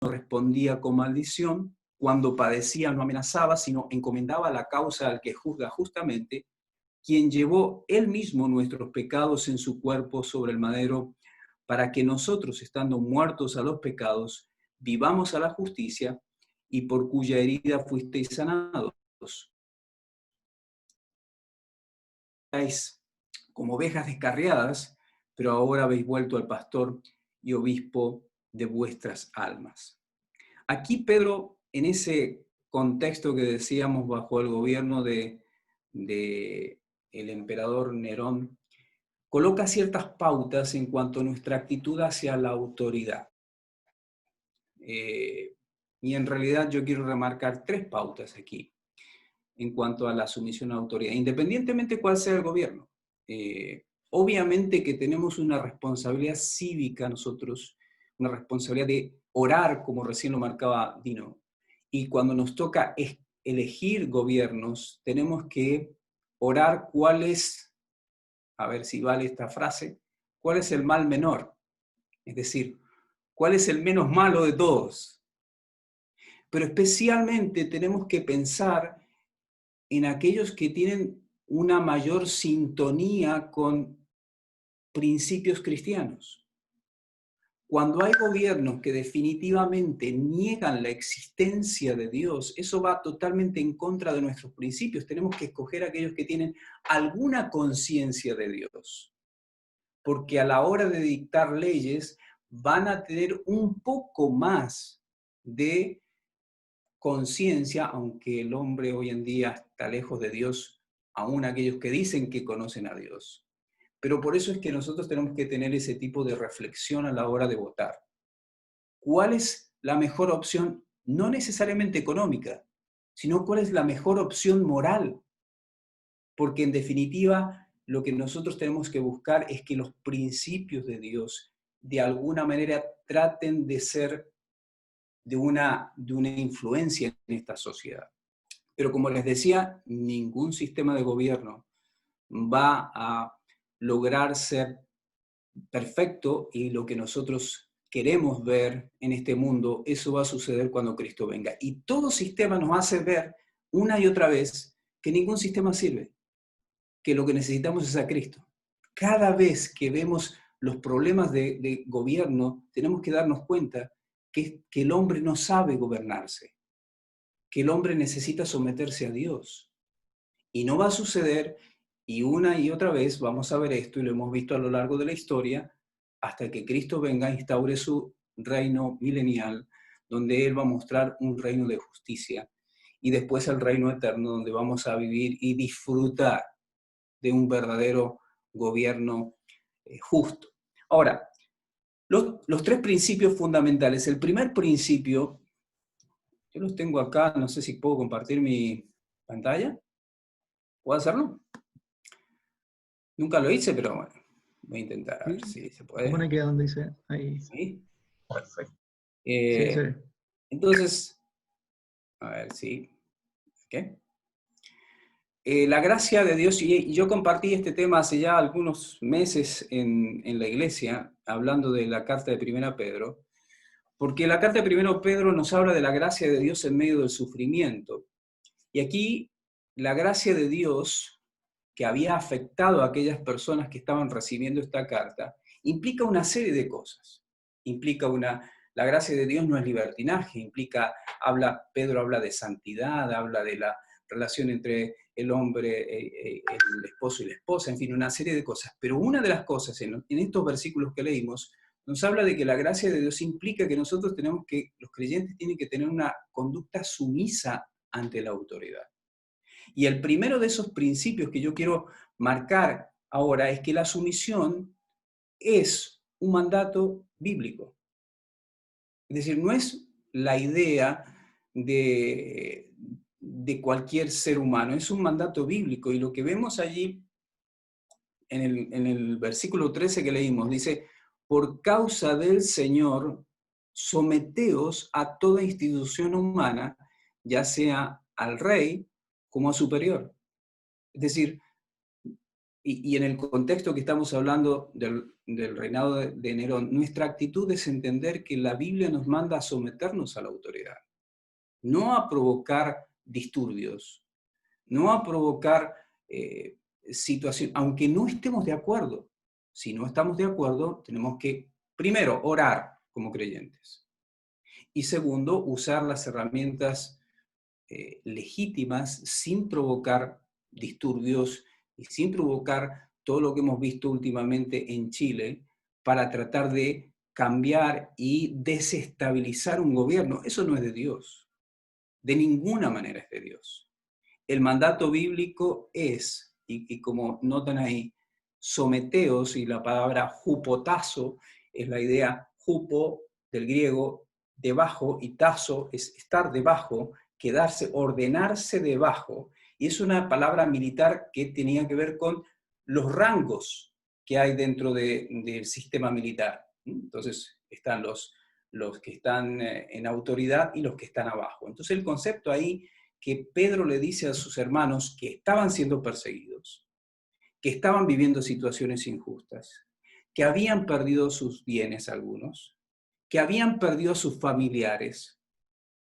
respondía con maldición, cuando padecía no amenazaba, sino encomendaba la causa al que juzga justamente, quien llevó él mismo nuestros pecados en su cuerpo sobre el madero, para que nosotros, estando muertos a los pecados, vivamos a la justicia, y por cuya herida fuisteis sanados. Estáis como ovejas descarriadas, pero ahora habéis vuelto al pastor y obispo de vuestras almas. Aquí Pedro, en ese contexto que decíamos bajo el gobierno de el emperador Nerón, coloca ciertas pautas en cuanto a nuestra actitud hacia la autoridad. Y en realidad yo quiero remarcar 3 pautas aquí en cuanto a la sumisión a la autoridad, independientemente cuál sea el gobierno. Obviamente que tenemos una responsabilidad cívica nosotros, una responsabilidad de orar, como recién lo marcaba Dino. Y cuando nos toca elegir gobiernos, tenemos que orar cuál es, a ver si vale esta frase, cuál es el mal menor. Es decir, cuál es el menos malo de todos. Pero especialmente tenemos que pensar en aquellos que tienen una mayor sintonía con principios cristianos. Cuando hay gobiernos que definitivamente niegan la existencia de Dios, eso va totalmente en contra de nuestros principios. Tenemos que escoger a aquellos que tienen alguna conciencia de Dios, porque a la hora de dictar leyes van a tener un poco más de conciencia, aunque el hombre hoy en día está lejos de Dios, aún aquellos que dicen que conocen a Dios. Pero por eso es que nosotros tenemos que tener ese tipo de reflexión a la hora de votar. ¿Cuál es la mejor opción? No necesariamente económica, sino cuál es la mejor opción moral. Porque en definitiva, lo que nosotros tenemos que buscar es que los principios de Dios de alguna manera traten de ser de una influencia en esta sociedad. Pero como les decía, ningún sistema de gobierno va a lograr ser perfecto, y lo que nosotros queremos ver en este mundo, eso va a suceder cuando Cristo venga. Y todo sistema nos hace ver una y otra vez que ningún sistema sirve, que lo que necesitamos es a Cristo. Cada vez que vemos los problemas de gobierno, tenemos que darnos cuenta que el hombre no sabe gobernarse, que el hombre necesita someterse a Dios. Y no va a suceder, y una y otra vez vamos a ver esto, y lo hemos visto a lo largo de la historia, hasta que Cristo venga e instaure su reino milenial, donde Él va a mostrar un reino de justicia, y después el reino eterno, donde vamos a vivir y disfrutar de un verdadero gobierno justo. Ahora, los 3 principios fundamentales. El primer principio, yo los tengo acá, no sé si puedo compartir mi pantalla. ¿Puedo hacerlo? Nunca lo hice, pero bueno, voy a intentar a ver si se Supone puede. que donde dice ahí. ¿Sí? Perfecto. Sí, sí. Entonces, a ver si. ¿Qué? La gracia de Dios, y yo compartí este tema hace ya algunos meses en la iglesia, hablando de la carta de 1 Pedro, porque la carta de 1 Pedro nos habla de la gracia de Dios en medio del sufrimiento. Y aquí la gracia de Dios, que había afectado a aquellas personas que estaban recibiendo esta carta, implica una serie de cosas. La gracia de Dios no es libertinaje, Pedro habla de santidad, habla de la relación entre el hombre, el esposo y la esposa, en fin, una serie de cosas. Pero una de las cosas en estos versículos que leímos, nos habla de que la gracia de Dios implica que los creyentes tienen que tener una conducta sumisa ante la autoridad. Y el primero de esos principios que yo quiero marcar ahora es que la sumisión es un mandato bíblico. Es decir, no es la idea de cualquier ser humano, es un mandato bíblico. Y lo que vemos allí en el versículo 13 que leímos, dice, por causa del Señor, someteos a toda institución humana, ya sea al rey como a superior. Es decir, y en el contexto que estamos hablando del reinado de Nerón, nuestra actitud es entender que la Biblia nos manda a someternos a la autoridad, no a provocar disturbios, no a provocar situaciones, aunque no estemos de acuerdo. Si no estamos de acuerdo, tenemos que, primero, orar como creyentes. Y segundo, usar las herramientas legítimas sin provocar disturbios y sin provocar todo lo que hemos visto últimamente en Chile para tratar de cambiar y desestabilizar un gobierno. Eso no es de Dios. De ninguna manera es de Dios. El mandato bíblico es, y como notan ahí, someteos, y la palabra hupotazo es la idea hupo del griego debajo, y tazo es estar debajo, quedarse, ordenarse debajo, y es una palabra militar que tenía que ver con los rangos que hay dentro del sistema militar. Entonces están los que están en autoridad y los que están abajo. Entonces el concepto ahí que Pedro le dice a sus hermanos que estaban siendo perseguidos, que estaban viviendo situaciones injustas, que habían perdido sus bienes algunos, que habían perdido a sus familiares.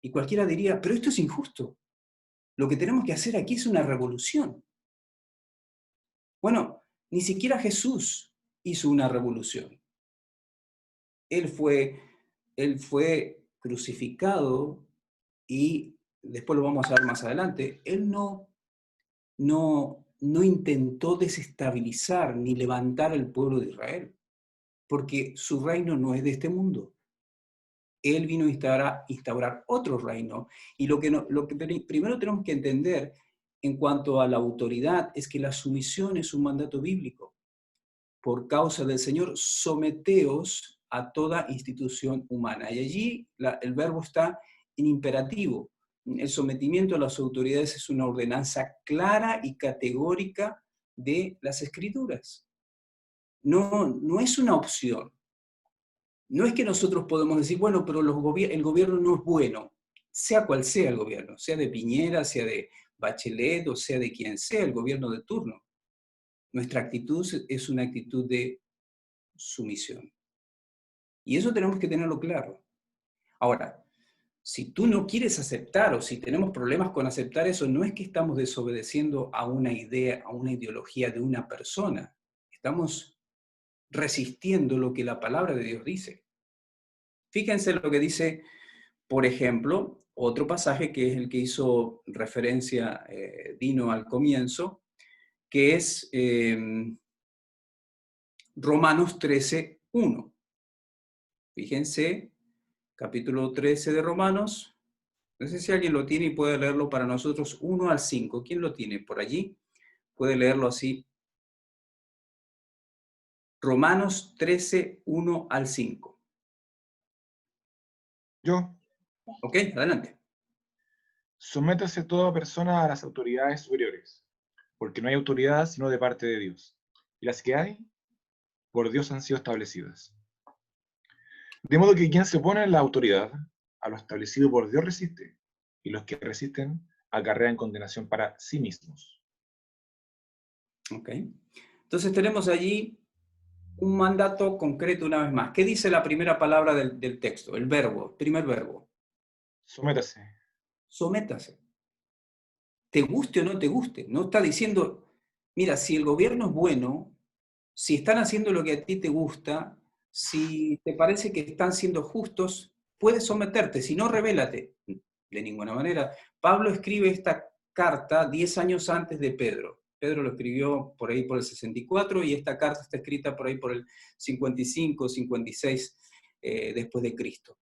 Y cualquiera diría, pero esto es injusto. Lo que tenemos que hacer aquí es una revolución. Bueno, ni siquiera Jesús hizo una revolución. Él fue crucificado y después lo vamos a ver más adelante. Él no intentó desestabilizar ni levantar al pueblo de Israel, porque su reino no es de este mundo. Él vino a instaurar otro reino. Y lo que primero tenemos que entender en cuanto a la autoridad es que la sumisión es un mandato bíblico. Por causa del Señor, someteos a toda institución humana. Y allí el verbo está en imperativo. El sometimiento a las autoridades es una ordenanza clara y categórica de las Escrituras. No es una opción. No es que nosotros podemos decir, bueno, pero el gobierno no es bueno, sea cual sea el gobierno, sea de Piñera, sea de Bachelet o sea de quien sea el gobierno de turno. Nuestra actitud es una actitud de sumisión. Y eso tenemos que tenerlo claro. Ahora, si tú no quieres aceptar o si tenemos problemas con aceptar eso, no es que estamos desobedeciendo a una idea, a una ideología de una persona. Estamos resistiendo lo que la palabra de Dios dice. Fíjense lo que dice, por ejemplo, otro pasaje que es el que hizo referencia Dino al comienzo, que es Romanos 13:1. Fíjense, capítulo 13 de Romanos. No sé si alguien lo tiene y puede leerlo para nosotros, 1 al 5. ¿Quién lo tiene por allí? Puede leerlo así. Romanos 13, 1 al 5. Yo. Ok, adelante. Sométase toda persona a las autoridades superiores, porque no hay autoridad sino de parte de Dios, y las que hay, por Dios han sido establecidas. De modo que quien se opone a la autoridad, a lo establecido por Dios resiste, y los que resisten acarrean condenación para sí mismos. Ok. Entonces tenemos allí un mandato concreto una vez más. ¿Qué dice la primera palabra del texto? El verbo, primer verbo. Sométase. Sométase. Te guste o no te guste. No está diciendo, mira, si el gobierno es bueno, si están haciendo lo que a ti te gusta, si te parece que están siendo justos, puedes someterte, si no, rebélate. De ninguna manera. Pablo escribe esta carta 10 años antes de Pedro. Pedro lo escribió por ahí por el 64 y esta carta está escrita por ahí por el 55, 56 después de Cristo.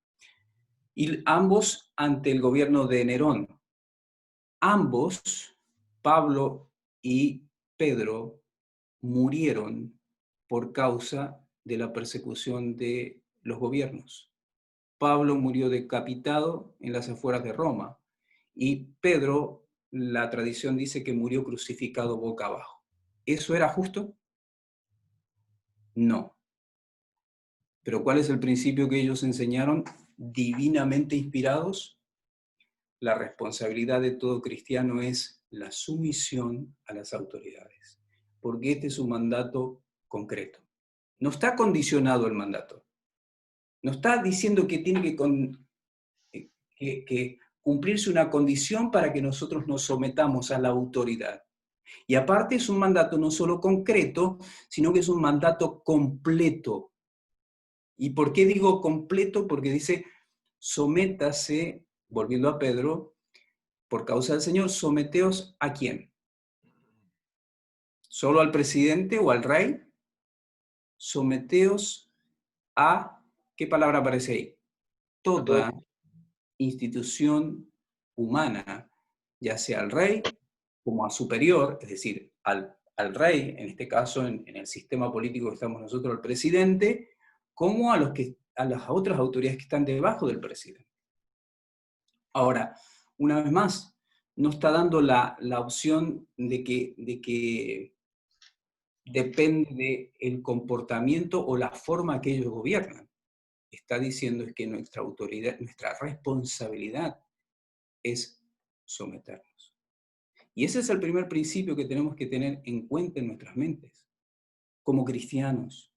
Y ambos ante el gobierno de Nerón. Ambos, Pablo y Pedro, murieron por causa de la persecución de los gobiernos. Pablo murió decapitado en las afueras de Roma y Pedro, la tradición dice que murió crucificado boca abajo. ¿Eso era justo? No. ¿Pero cuál es el principio que ellos enseñaron? Divinamente inspirados. La responsabilidad de todo cristiano es la sumisión a las autoridades. porque este es un mandato concreto. No está condicionado el mandato. No está diciendo que tiene que cumplirse una condición para que nosotros nos sometamos a la autoridad. Y aparte es un mandato no solo concreto, sino que es un mandato completo. ¿Y por qué digo completo? Porque dice, sométase, volviendo a Pedro, por causa del Señor, someteos ¿a quién? ¿Solo al presidente o al rey? Someteos a, ¿qué palabra aparece ahí? Toda institución humana, ya sea al rey como a superior, es decir, al rey, en este caso en el sistema político que estamos nosotros, el presidente, como a las otras autoridades que están debajo del presidente. Ahora, una vez más, no está dando la opción de que depende del comportamiento o la forma que ellos gobiernan. Está diciendo es que nuestra autoridad, nuestra responsabilidad es someternos. Y ese es el primer principio que tenemos que tener en cuenta en nuestras mentes. Como cristianos,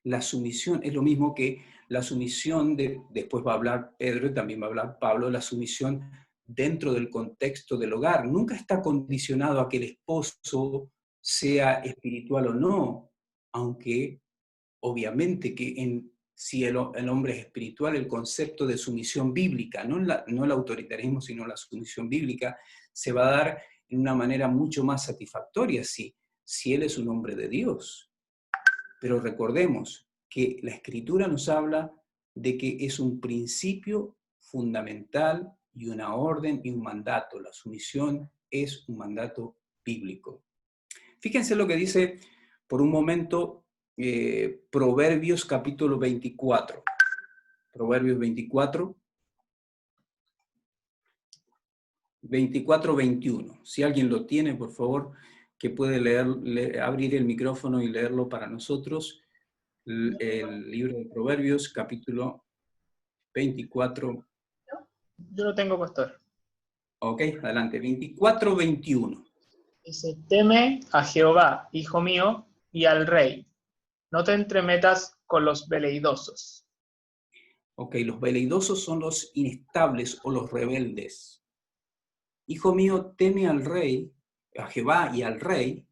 la sumisión es lo mismo que la sumisión, después va a hablar Pedro y también va a hablar Pablo, la sumisión dentro del contexto del hogar. Nunca está condicionado a que el esposo sea espiritual o no, aunque obviamente que si el hombre es espiritual, el concepto de sumisión bíblica, no el autoritarismo, sino la sumisión bíblica, se va a dar en una manera mucho más satisfactoria si él es un hombre de Dios. Pero recordemos que la Escritura nos habla de que es un principio fundamental y una orden y un mandato. La sumisión es un mandato bíblico. Fíjense lo que dice por un momento Proverbios capítulo 24. Proverbios 24, 21. Si alguien lo tiene, por favor, que puede abrir el micrófono y leerlo para nosotros. El libro de Proverbios, capítulo 24. Yo lo tengo, pastor. Ok, adelante. 24, 21. Dice, teme a Jehová, hijo mío, y al rey. No te entremetas con los veleidosos. Ok, los veleidosos son los inestables o los rebeldes. Hijo mío, teme al rey, a Jehová y al rey,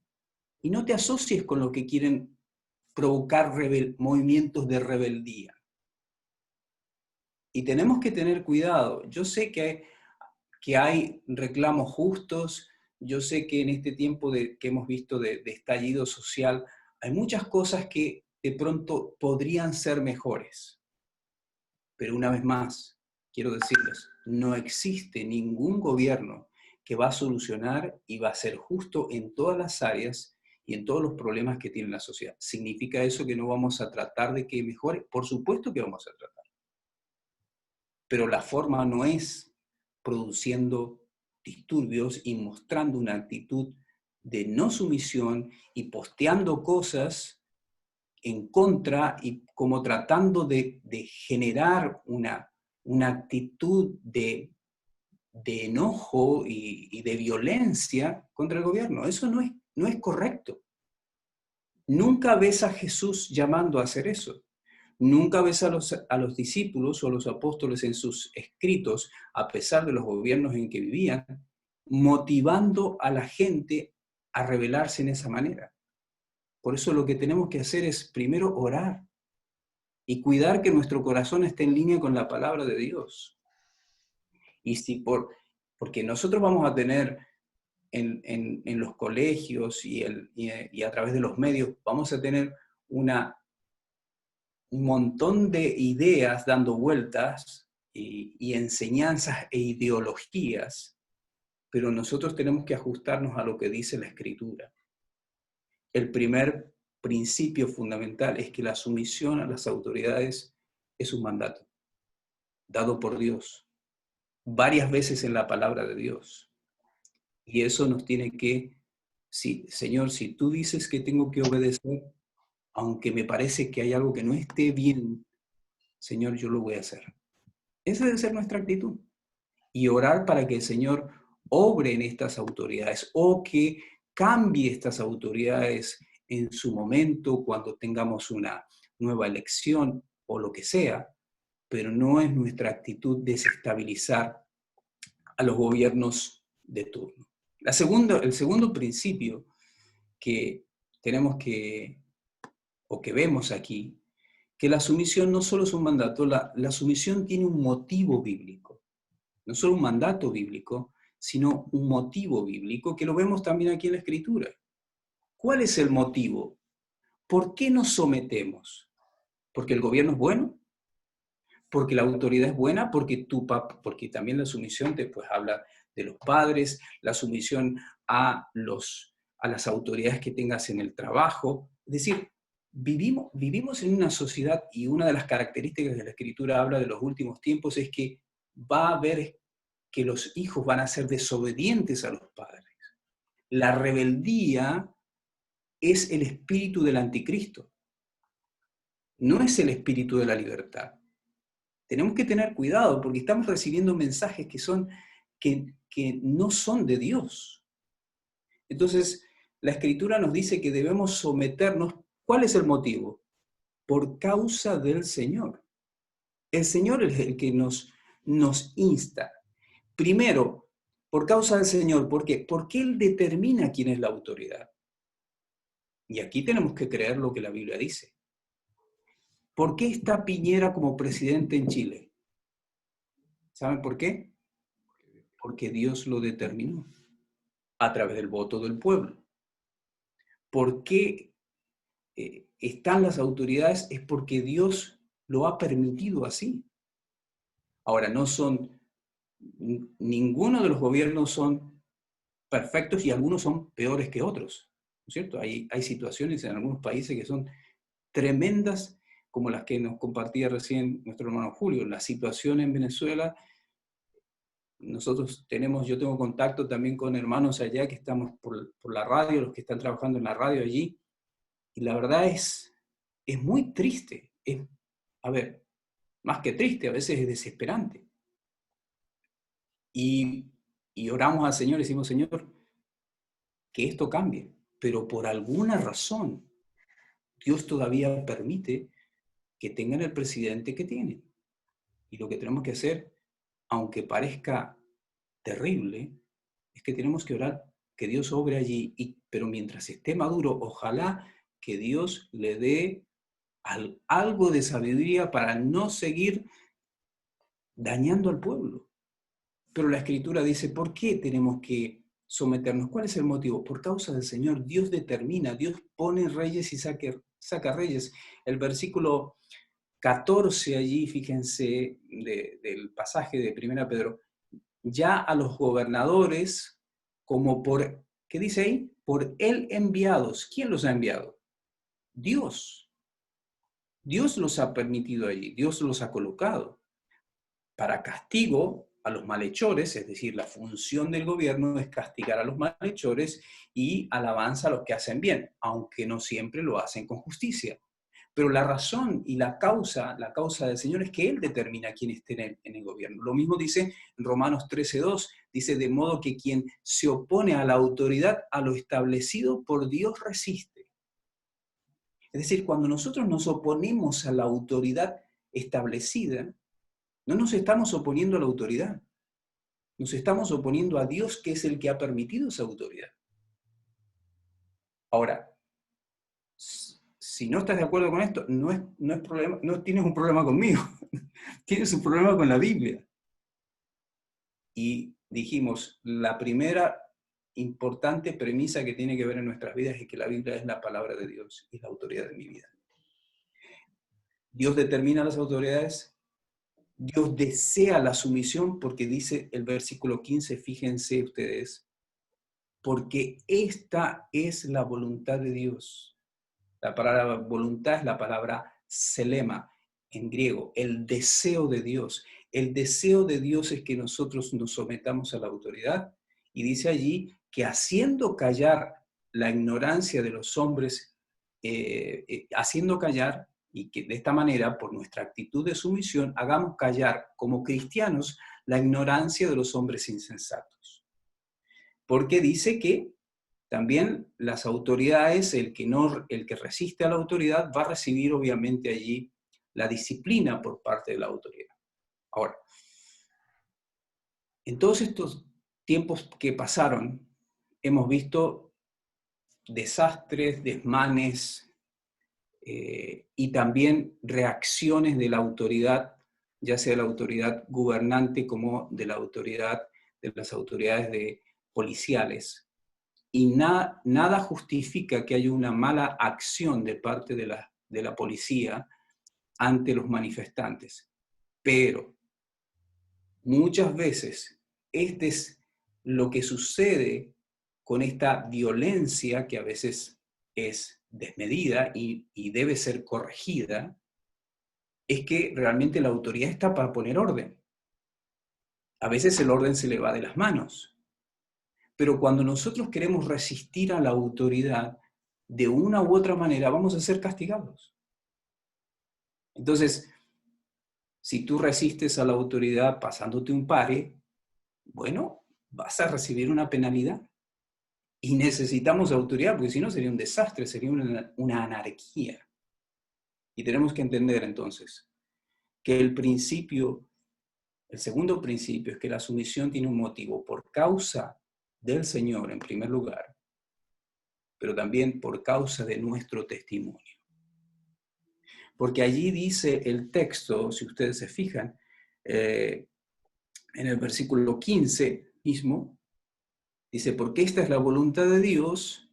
y no te asocies con los que quieren provocar movimientos de rebeldía. Y tenemos que tener cuidado. Yo sé que hay reclamos justos, yo sé que en este tiempo que hemos visto de estallido social, hay muchas cosas que de pronto podrían ser mejores. Pero una vez más, quiero decirles, no existe ningún gobierno que va a solucionar y va a ser justo en todas las áreas y en todos los problemas que tiene la sociedad. ¿Significa eso que no vamos a tratar de que mejore? Por supuesto que vamos a tratar. Pero la forma no es produciendo disturbios y mostrando una actitud de no sumisión y posteando cosas en contra y como tratando de generar una actitud de enojo y de violencia contra el gobierno. Eso no es correcto. Nunca ves a Jesús llamando a hacer eso. Nunca ves a los discípulos o a los apóstoles en sus escritos, a pesar de los gobiernos en que vivían, motivando a la gente a rebelarse en esa manera. Por eso lo que tenemos que hacer es primero orar y cuidar que nuestro corazón esté en línea con la palabra de Dios. Y porque nosotros vamos a tener en los colegios y a través de los medios, vamos a tener un montón de ideas dando vueltas y enseñanzas e ideologías, pero nosotros tenemos que ajustarnos a lo que dice la Escritura. El primer principio fundamental es que la sumisión a las autoridades es un mandato, dado por Dios, varias veces en la palabra de Dios. Y eso nos tiene que, Señor, si tú dices que tengo que obedecer, aunque me parece que hay algo que no esté bien, Señor, yo lo voy a hacer. Esa debe ser nuestra actitud. Y orar para que el Señor obre en estas autoridades o que cambie estas autoridades en su momento, cuando tengamos una nueva elección o lo que sea, pero no es nuestra actitud desestabilizar a los gobiernos de turno. El segundo principio que tenemos o que vemos aquí, que la sumisión no solo es un mandato, la sumisión tiene un motivo bíblico. No solo un mandato bíblico, sino un motivo bíblico, que lo vemos también aquí en la Escritura. ¿Cuál es el motivo? ¿Por qué nos sometemos? ¿Porque el gobierno es bueno? ¿Porque la autoridad es buena? Porque también la sumisión después habla de los padres, la sumisión a las autoridades que tengas en el trabajo. Es decir, vivimos en una sociedad, y una de las características de la Escritura habla de los últimos tiempos es que va a haber que los hijos van a ser desobedientes a los padres. La rebeldía es el espíritu del anticristo, no es el espíritu de la libertad. Tenemos que tener cuidado porque estamos recibiendo mensajes que no son de Dios. Entonces, la Escritura nos dice que debemos someternos. ¿Cuál es el motivo? Por causa del Señor. El Señor es el que nos insta. Primero, por causa del Señor. ¿Por qué? Porque Él determina quién es la autoridad. Y aquí tenemos que creer lo que la Biblia dice. ¿Por qué está Piñera como presidente en Chile? ¿Saben por qué? Porque Dios lo determinó a través del voto del pueblo. ¿Por qué están las autoridades? Es porque Dios lo ha permitido así. Ahora, ninguno de los gobiernos son perfectos y algunos son peores que otros, ¿no es cierto? Hay situaciones en algunos países que son tremendas, como las que nos compartía recién nuestro hermano Julio. La situación en Venezuela, yo tengo contacto también con hermanos allá que estamos por la radio, los que están trabajando en la radio allí, y la verdad es muy triste. Más que triste, a veces es desesperante. Y oramos al Señor y decimos, Señor, que esto cambie, pero por alguna razón Dios todavía permite que tengan el presidente que tienen. Y lo que tenemos que hacer, aunque parezca terrible, es que tenemos que orar que Dios obre allí, pero mientras esté maduro, ojalá que Dios le dé algo de sabiduría para no seguir dañando al pueblo. Pero la Escritura dice, ¿por qué tenemos que someternos? ¿Cuál es el motivo? Por causa del Señor. Dios determina, Dios pone reyes y saca reyes. El versículo 14 allí, fíjense, del pasaje de 1 Pedro, ya a los gobernadores, como ¿qué dice ahí? Por él enviados. ¿Quién los ha enviado? Dios. Dios los ha permitido allí, Dios los ha colocado para castigo a los malhechores, es decir, la función del gobierno es castigar a los malhechores y alabanza a los que hacen bien, aunque no siempre lo hacen con justicia. Pero la razón y la causa del Señor es que Él determina quién esté en el gobierno. Lo mismo dice en Romanos 13:2, dice, de modo que quien se opone a la autoridad, a lo establecido por Dios resiste. Es decir, cuando nosotros nos oponemos a la autoridad establecida, no nos estamos oponiendo a la autoridad, nos estamos oponiendo a Dios, que es el que ha permitido esa autoridad. Ahora, si no estás de acuerdo con esto, no es problema, no tienes un problema conmigo, tienes un problema con la Biblia. Y dijimos, la primera importante premisa que tiene que ver en nuestras vidas es que la Biblia es la palabra de Dios y la autoridad de mi vida. Dios determina las autoridades, Dios desea la sumisión, porque dice el versículo 15, fíjense ustedes, porque esta es la voluntad de Dios. La palabra voluntad es la palabra selema en griego, el deseo de Dios. El deseo de Dios es que nosotros nos sometamos a la autoridad, y dice allí que haciendo callar la ignorancia de los hombres, haciendo callar, y que de esta manera, por nuestra actitud de sumisión, hagamos callar como cristianos la ignorancia de los hombres insensatos. Porque dice que también las autoridades, el que resiste a la autoridad va a recibir obviamente allí la disciplina por parte de la autoridad. Ahora, en todos estos tiempos que pasaron, hemos visto desastres, desmanes, y también reacciones de la autoridad, ya sea la autoridad gubernante como de las autoridades policiales. Y nada justifica que haya una mala acción de parte de la policía ante los manifestantes. Pero muchas veces este es lo que sucede con esta violencia que a veces es desmedida y debe ser corregida, es que realmente la autoridad está para poner orden. A veces el orden se le va de las manos. Pero cuando nosotros queremos resistir a la autoridad, de una u otra manera vamos a ser castigados. Entonces, si tú resistes a la autoridad pasándote un pare, bueno, vas a recibir una penalidad. Y necesitamos autoridad, porque si no sería un desastre, sería una anarquía. Y tenemos que entender entonces que el segundo principio es que la sumisión tiene un motivo por causa del Señor en primer lugar, pero también por causa de nuestro testimonio. Porque allí dice el texto, si ustedes se fijan, en el versículo 15 mismo, dice, porque esta es la voluntad de Dios,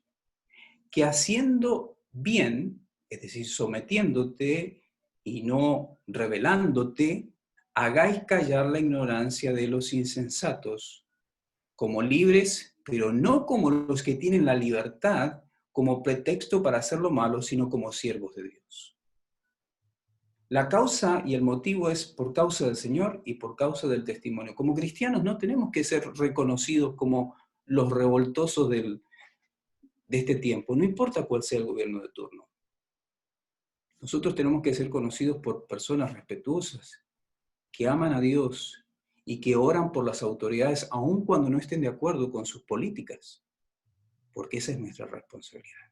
que haciendo bien, es decir, sometiéndote y no rebelándote, hagáis callar la ignorancia de los insensatos, como libres, pero no como los que tienen la libertad como pretexto para hacer lo malo, sino como siervos de Dios. La causa y el motivo es por causa del Señor y por causa del testimonio. Como cristianos no tenemos que ser reconocidos como los revoltosos de este tiempo, no importa cuál sea el gobierno de turno. Nosotros tenemos que ser conocidos por personas respetuosas, que aman a Dios y que oran por las autoridades aun cuando no estén de acuerdo con sus políticas, porque esa es nuestra responsabilidad.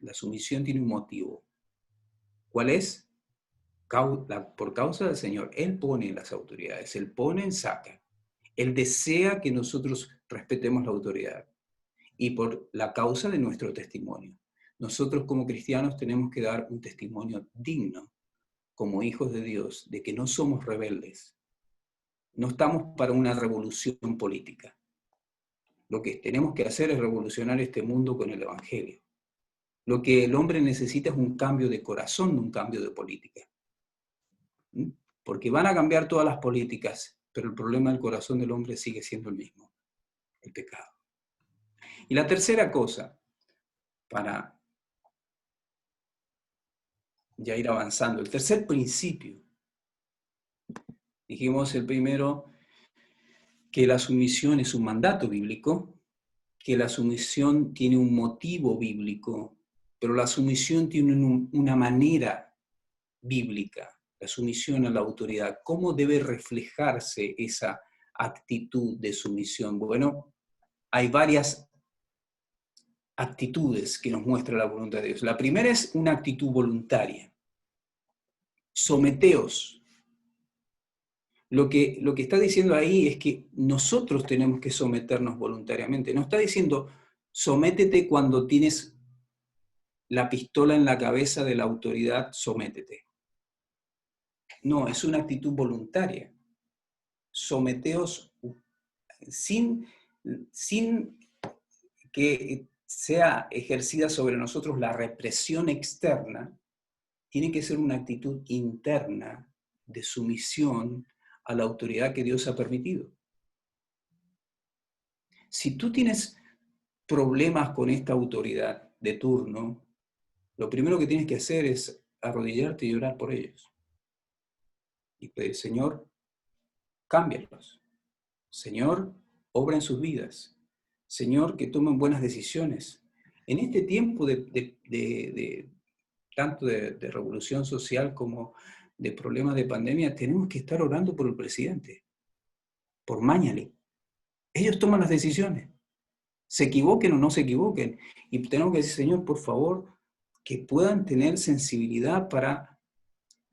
La sumisión tiene un motivo. ¿Cuál es? Por causa del Señor. Él pone las autoridades, Él pone en saca. Él desea que nosotros respetemos la autoridad. Y por la causa de nuestro testimonio. Nosotros como cristianos tenemos que dar un testimonio digno, como hijos de Dios, de que no somos rebeldes. No estamos para una revolución política. Lo que tenemos que hacer es revolucionar este mundo con el Evangelio. Lo que el hombre necesita es un cambio de corazón, no un cambio de política. Porque van a cambiar todas las políticas, pero el problema del corazón del hombre sigue siendo el mismo, el pecado. Y la tercera cosa, para ya ir avanzando, el tercer principio. Dijimos el primero, que la sumisión es un mandato bíblico, que la sumisión tiene un motivo bíblico, pero la sumisión tiene una manera bíblica, la sumisión a la autoridad. ¿Cómo debe reflejarse esa actitud de sumisión? Bueno, hay varias actitudes que nos muestra la voluntad de Dios. La primera es una actitud voluntaria. Someteos. Lo que está diciendo ahí es que nosotros tenemos que someternos voluntariamente. No está diciendo, sométete cuando tienes la pistola en la cabeza de la autoridad, sométete. No, es una actitud voluntaria. Someteos sin que sea ejercida sobre nosotros la represión externa. Tiene que ser una actitud interna de sumisión a la autoridad que Dios ha permitido. Si tú tienes problemas con esta autoridad de turno, lo primero que tienes que hacer es arrodillarte y orar por ellos. Y pedir, Señor, cámbialos. Señor, obra en sus vidas. Señor, que tomen buenas decisiones. En este tiempo tanto de revolución social como de problemas de pandemia, tenemos que estar orando por el presidente, por Mañalich. Ellos toman las decisiones. se equivoquen o no se equivoquen. Y tenemos que decir, Señor, por favor, que puedan tener sensibilidad para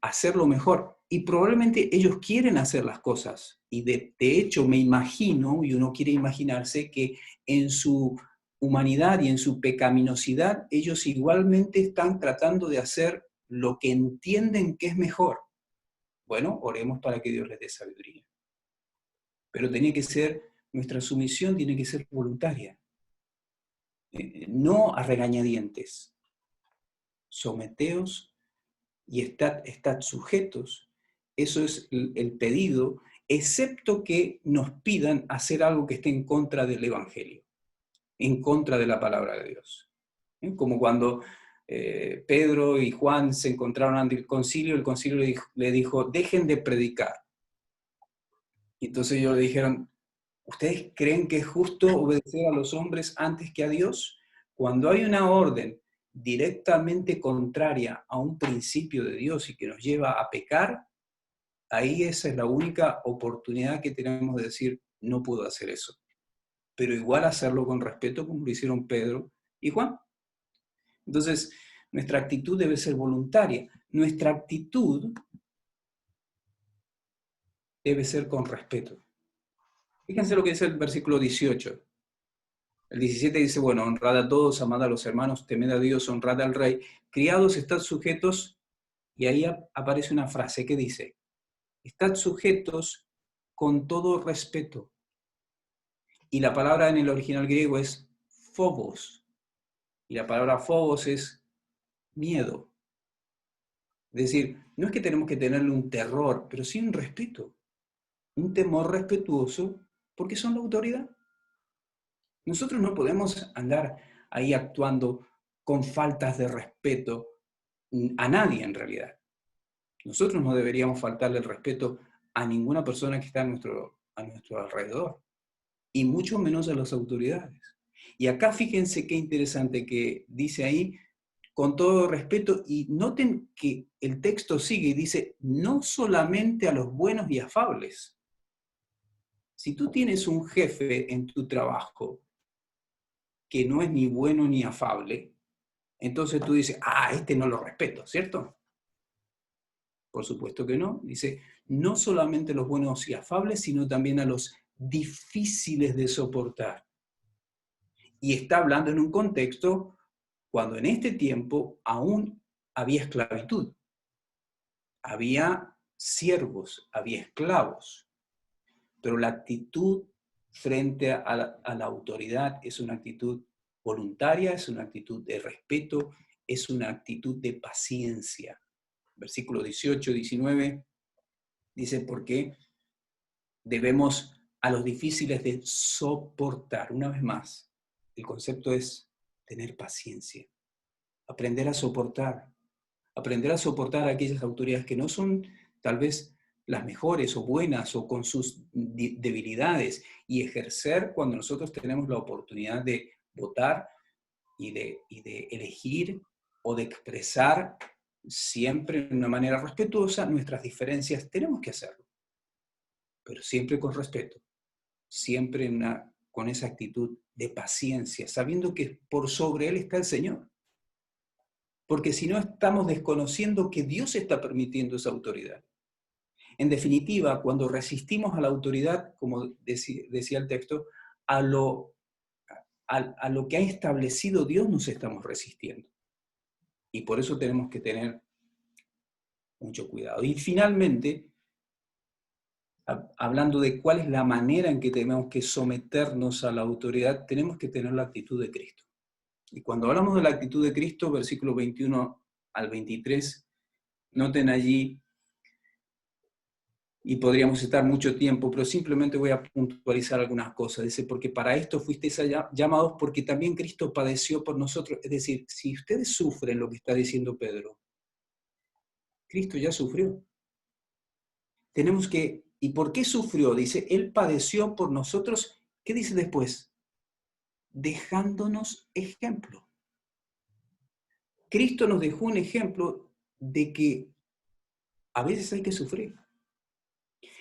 hacerlo mejor. Y probablemente ellos quieren hacer las cosas. Y de hecho me imagino, y uno quiere imaginarse, que en su humanidad y en su pecaminosidad, ellos igualmente están tratando de hacer lo que entienden que es mejor. Bueno, oremos para que Dios les dé sabiduría. Pero nuestra sumisión tiene que ser voluntaria. No a regañadientes. Someteos y estad sujetos. Eso es el pedido, excepto que nos pidan hacer algo que esté en contra del Evangelio, en contra de la palabra de Dios. Como cuando Pedro y Juan se encontraron ante el concilio le dijo, dejen de predicar. Y entonces ellos le dijeron, ¿ustedes creen que es justo obedecer a los hombres antes que a Dios? Cuando hay una orden directamente contraria a un principio de Dios y que nos lleva a pecar, ahí esa es la única oportunidad que tenemos de decir, no puedo hacer eso. Pero igual hacerlo con respeto como lo hicieron Pedro y Juan. Entonces, nuestra actitud debe ser voluntaria. Nuestra actitud debe ser con respeto. Fíjense lo que dice el versículo 18. El 17 dice, bueno, honrad a todos, amad a los hermanos, temed a Dios, honrad al rey. Criados, estad sujetos, y ahí aparece una frase que dice, estad sujetos con todo respeto. Y la palabra en el original griego es phobos. Y la palabra phobos es miedo. Es decir, no es que tenemos que tenerle un terror, pero sí un respeto. Un temor respetuoso, porque son la autoridad. Nosotros no podemos andar ahí actuando con faltas de respeto a nadie en realidad. Nosotros no deberíamos faltarle el respeto a ninguna persona que está a nuestro alrededor, y mucho menos a las autoridades. Y acá fíjense qué interesante que dice ahí, con todo respeto, y noten que el texto sigue y dice, no solamente a los buenos y afables. Si tú tienes un jefe en tu trabajo que no es ni bueno ni afable, entonces tú dices, este no lo respeto, ¿cierto? Por supuesto que no. Dice, no solamente a los buenos y afables, sino también a los difíciles de soportar. Y está hablando en un contexto cuando en este tiempo aún había esclavitud. Había siervos, había esclavos. Pero la actitud frente a la autoridad es una actitud voluntaria, es una actitud de respeto, es una actitud de paciencia. Versículo 18, 19, dice, porque debemos a los difíciles de soportar. Una vez más, el concepto es tener paciencia, aprender a soportar a aquellas autoridades que no son tal vez las mejores o buenas o con sus debilidades, y ejercer cuando nosotros tenemos la oportunidad de votar y de elegir o de expresar siempre de una manera respetuosa nuestras diferencias. Tenemos que hacerlo, pero siempre con respeto, siempre con esa actitud de paciencia, sabiendo que por sobre él está el Señor. Porque si no, estamos desconociendo que Dios está permitiendo esa autoridad. En definitiva, cuando resistimos a la autoridad, como decía el texto, a lo que ha establecido Dios nos estamos resistiendo. Y por eso tenemos que tener mucho cuidado. Y finalmente, hablando de cuál es la manera en que tenemos que someternos a la autoridad, tenemos que tener la actitud de Cristo. Y cuando hablamos de la actitud de Cristo, versículos 21 al 23, noten allí, y podríamos estar mucho tiempo, pero simplemente voy a puntualizar algunas cosas. Dice, porque para esto fuisteis llamados, porque también Cristo padeció por nosotros. Es decir, si ustedes sufren lo que está diciendo Pedro, Cristo ya sufrió. Tenemos que, ¿y por qué sufrió? Dice, Él padeció por nosotros. ¿Qué dice después? Dejándonos ejemplo. Cristo nos dejó un ejemplo de que a veces hay que sufrir.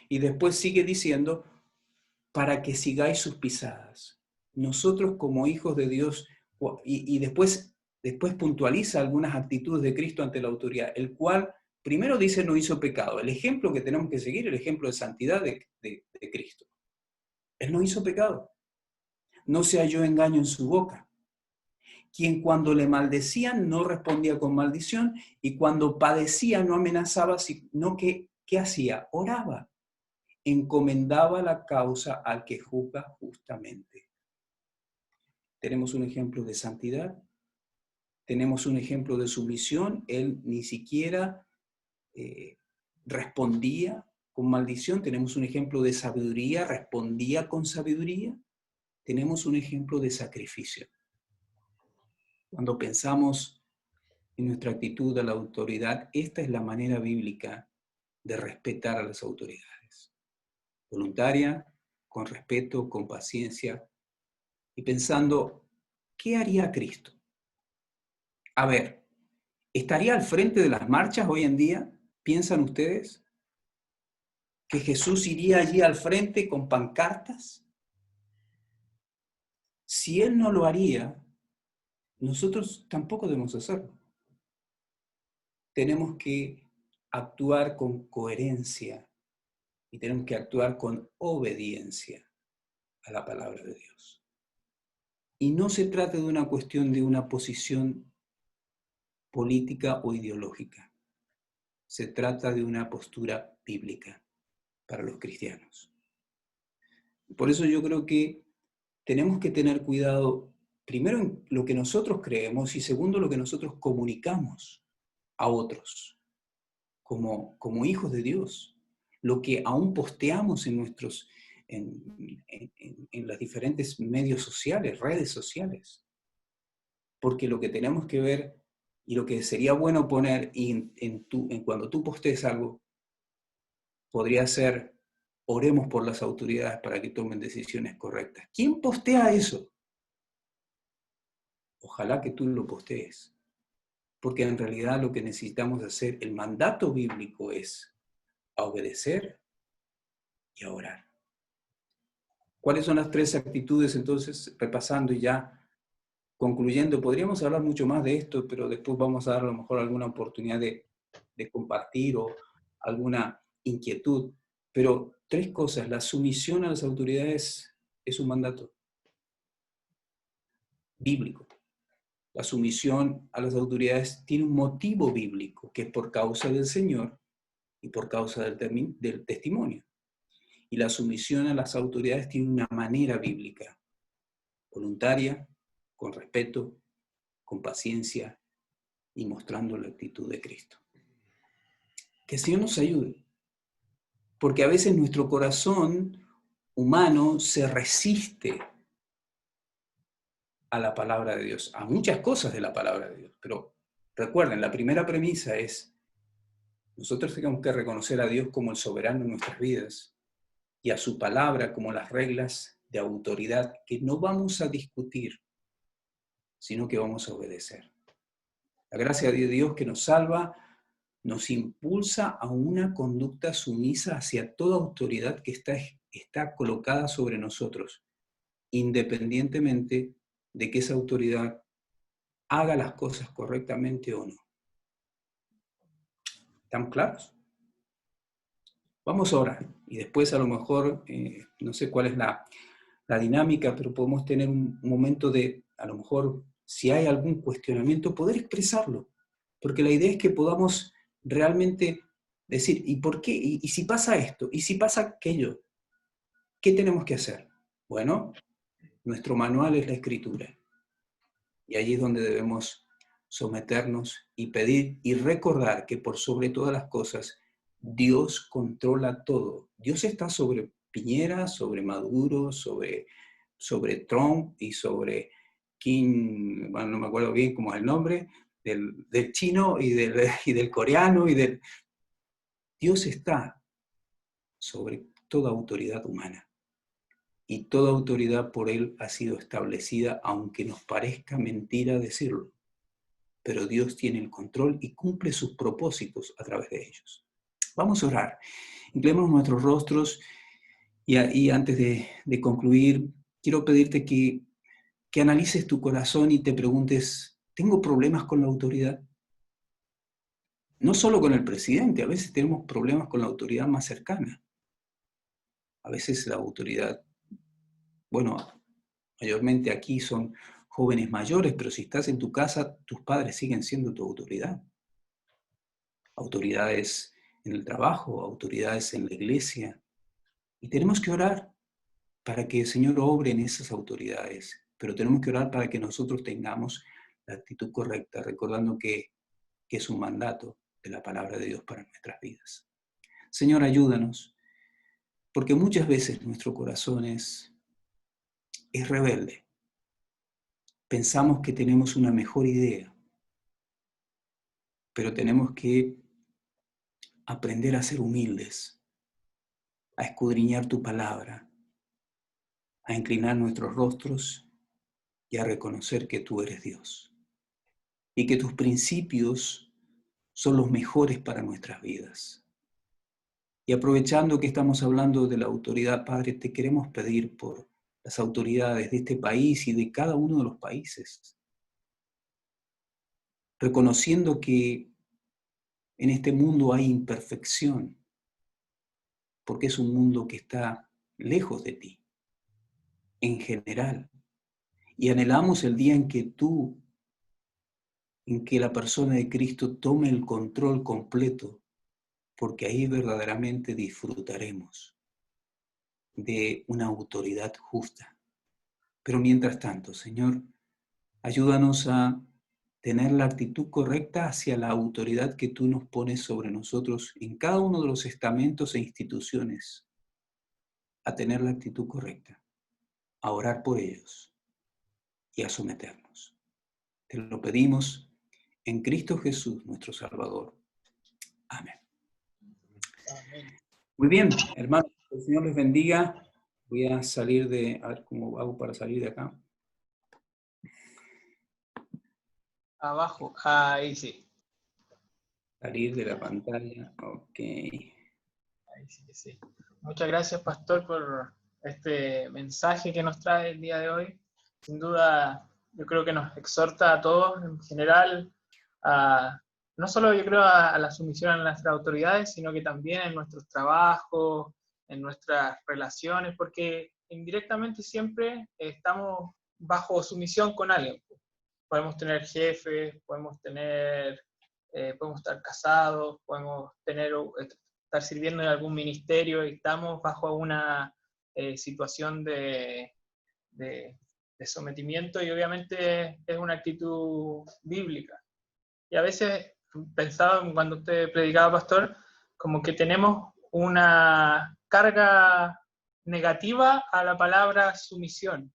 Y después sigue diciendo, para que sigáis sus pisadas. nosotros como hijos de Dios, y después puntualiza algunas actitudes de Cristo ante la autoridad, el cual primero dice no hizo pecado. El ejemplo que tenemos que seguir, el ejemplo de santidad de Cristo. Él no hizo pecado. No se halló engaño en su boca. Quien cuando le maldecían no respondía con maldición, y cuando padecía no amenazaba, sino que, ¿qué hacía? Oraba. Encomendaba la causa al que juzga justamente. Tenemos un ejemplo de santidad, tenemos un ejemplo de sumisión. Él ni siquiera respondía con maldición. Tenemos un ejemplo de sabiduría, respondía con sabiduría. Tenemos un ejemplo de sacrificio. Cuando pensamos en nuestra actitud a la autoridad, esta es la manera bíblica de respetar a las autoridades. Voluntaria, con respeto, con paciencia, y pensando, ¿qué haría Cristo? A ver, ¿estaría al frente de las marchas hoy en día? ¿Piensan ustedes que Jesús iría allí al frente con pancartas? Si Él no lo haría, nosotros tampoco debemos hacerlo. Tenemos que actuar con coherencia y tenemos que actuar con obediencia a la palabra de Dios. Y no se trata de una cuestión de una posición política o ideológica. Se trata de una postura bíblica para los cristianos. Por eso yo creo que tenemos que tener cuidado, primero, en lo que nosotros creemos, y segundo, lo que nosotros comunicamos a otros como hijos de Dios. Lo que aún posteamos en los diferentes medios sociales, redes sociales. Porque lo que tenemos que ver, y lo que sería bueno poner cuando tú postees algo, podría ser: oremos por las autoridades para que tomen decisiones correctas. ¿Quién postea eso? Ojalá que tú lo postees. Porque en realidad lo que necesitamos hacer, el mandato bíblico, es a obedecer y a orar. ¿Cuáles son las tres actitudes entonces? Repasando y ya concluyendo, podríamos hablar mucho más de esto, pero después vamos a dar a lo mejor alguna oportunidad de compartir o alguna inquietud. Pero tres cosas: la sumisión a las autoridades es un mandato bíblico. La sumisión a las autoridades tiene un motivo bíblico, que es por causa del Señor y por causa del testimonio. Y la sumisión a las autoridades tiene una manera bíblica, voluntaria, con respeto, con paciencia y mostrando la actitud de Cristo. Que el Señor nos ayude, porque a veces nuestro corazón humano se resiste a la palabra de Dios, a muchas cosas de la palabra de Dios. Pero recuerden, la primera premisa es: nosotros tenemos que reconocer a Dios como el soberano en nuestras vidas y a su palabra como las reglas de autoridad que no vamos a discutir, sino que vamos a obedecer. La gracia de Dios que nos salva nos impulsa a una conducta sumisa hacia toda autoridad que está colocada sobre nosotros, independientemente de que esa autoridad haga las cosas correctamente o no. ¿Están claros? Vamos a orar y después a lo mejor, no sé cuál es la dinámica, pero podemos tener un momento de, a lo mejor, si hay algún cuestionamiento, poder expresarlo. Porque la idea es que podamos realmente decir: ¿y por qué? ¿Y si pasa esto? ¿Y si pasa aquello? ¿Qué tenemos que hacer? Bueno, nuestro manual es la Escritura. Y allí es donde debemos someternos y pedir y recordar que por sobre todas las cosas, Dios controla todo. Dios está sobre Piñera, sobre Maduro, sobre Trump y sobre Kim, bueno, no me acuerdo bien cómo es el nombre, del chino y del coreano. Dios está sobre toda autoridad humana. Y toda autoridad por Él ha sido establecida, aunque nos parezca mentira decirlo. Pero Dios tiene el control y cumple sus propósitos a través de ellos. Vamos a orar. Inclinemos nuestros rostros y antes de concluir, quiero pedirte que analices tu corazón y te preguntes, ¿tengo problemas con la autoridad? No solo con el presidente, a veces tenemos problemas con la autoridad más cercana. A veces la autoridad, bueno, mayormente aquí son jóvenes mayores, pero si estás en tu casa, tus padres siguen siendo tu autoridad. Autoridades en el trabajo, autoridades en la iglesia. Y tenemos que orar para que el Señor obre en esas autoridades, pero tenemos que orar para que nosotros tengamos la actitud correcta, recordando que es un mandato de la palabra de Dios para nuestras vidas. Señor, ayúdanos, porque muchas veces nuestro corazón es rebelde. Pensamos que tenemos una mejor idea, pero tenemos que aprender a ser humildes, a escudriñar tu palabra, a inclinar nuestros rostros y a reconocer que tú eres Dios y que tus principios son los mejores para nuestras vidas. Y aprovechando que estamos hablando de la autoridad, Padre, te queremos pedir por las autoridades de este país y de cada uno de los países, reconociendo que en este mundo hay imperfección, porque es un mundo que está lejos de ti, en general. Y anhelamos el día en que la persona de Cristo tome el control completo, porque ahí verdaderamente disfrutaremos de una autoridad justa. Pero mientras tanto, Señor, ayúdanos a tener la actitud correcta hacia la autoridad que tú nos pones sobre nosotros en cada uno de los estamentos e instituciones, a tener la actitud correcta, a orar por ellos y a someternos. Te lo pedimos en Cristo Jesús, nuestro Salvador. Amén. Amén. Muy bien, hermanos, el Señor les bendiga. Voy a salir a ver cómo hago para salir de acá. Abajo, ahí sí. Salir de la pantalla, ok. Ahí sí, sí. Muchas gracias, Pastor, por este mensaje que nos trae el día de hoy. Sin duda, yo creo que nos exhorta a todos en general no solo yo creo a la sumisión a nuestras autoridades, sino que también en nuestros trabajos, en nuestras relaciones, porque indirectamente siempre estamos bajo sumisión con alguien. Podemos tener jefes, podemos estar casados, podemos estar sirviendo en algún ministerio y estamos bajo una situación de sometimiento, y obviamente es una actitud bíblica. Y a veces pensaba cuando usted predicaba, Pastor, como que tenemos una carga negativa a la palabra sumisión.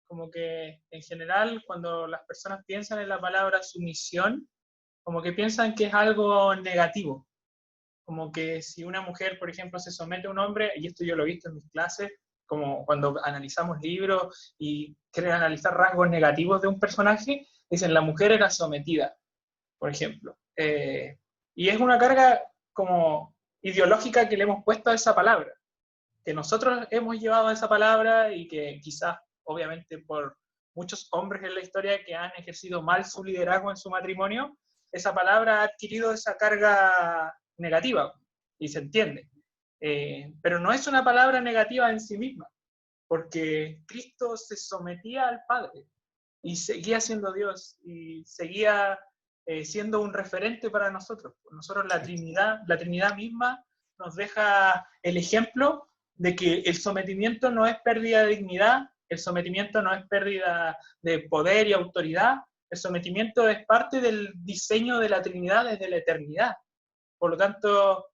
Como que en general cuando las personas piensan en la palabra sumisión, como que piensan que es algo negativo. Como que si una mujer, por ejemplo, se somete a un hombre, y esto yo lo he visto en mis clases, como cuando analizamos libros y quieren analizar rasgos negativos de un personaje, dicen la mujer era sometida, por ejemplo. Y es una carga como ideológica que le hemos puesto a esa palabra, que nosotros hemos llevado a esa palabra y que quizás, obviamente, por muchos hombres en la historia que han ejercido mal su liderazgo en su matrimonio, esa palabra ha adquirido esa carga negativa, y se entiende. Pero no es una palabra negativa en sí misma, porque Cristo se sometía al Padre y seguía siendo Dios y seguía siendo un referente para nosotros. Nosotros la Trinidad misma nos deja el ejemplo de que el sometimiento no es pérdida de dignidad, el sometimiento no es pérdida de poder y autoridad, el sometimiento es parte del diseño de la Trinidad desde la eternidad. Por lo tanto,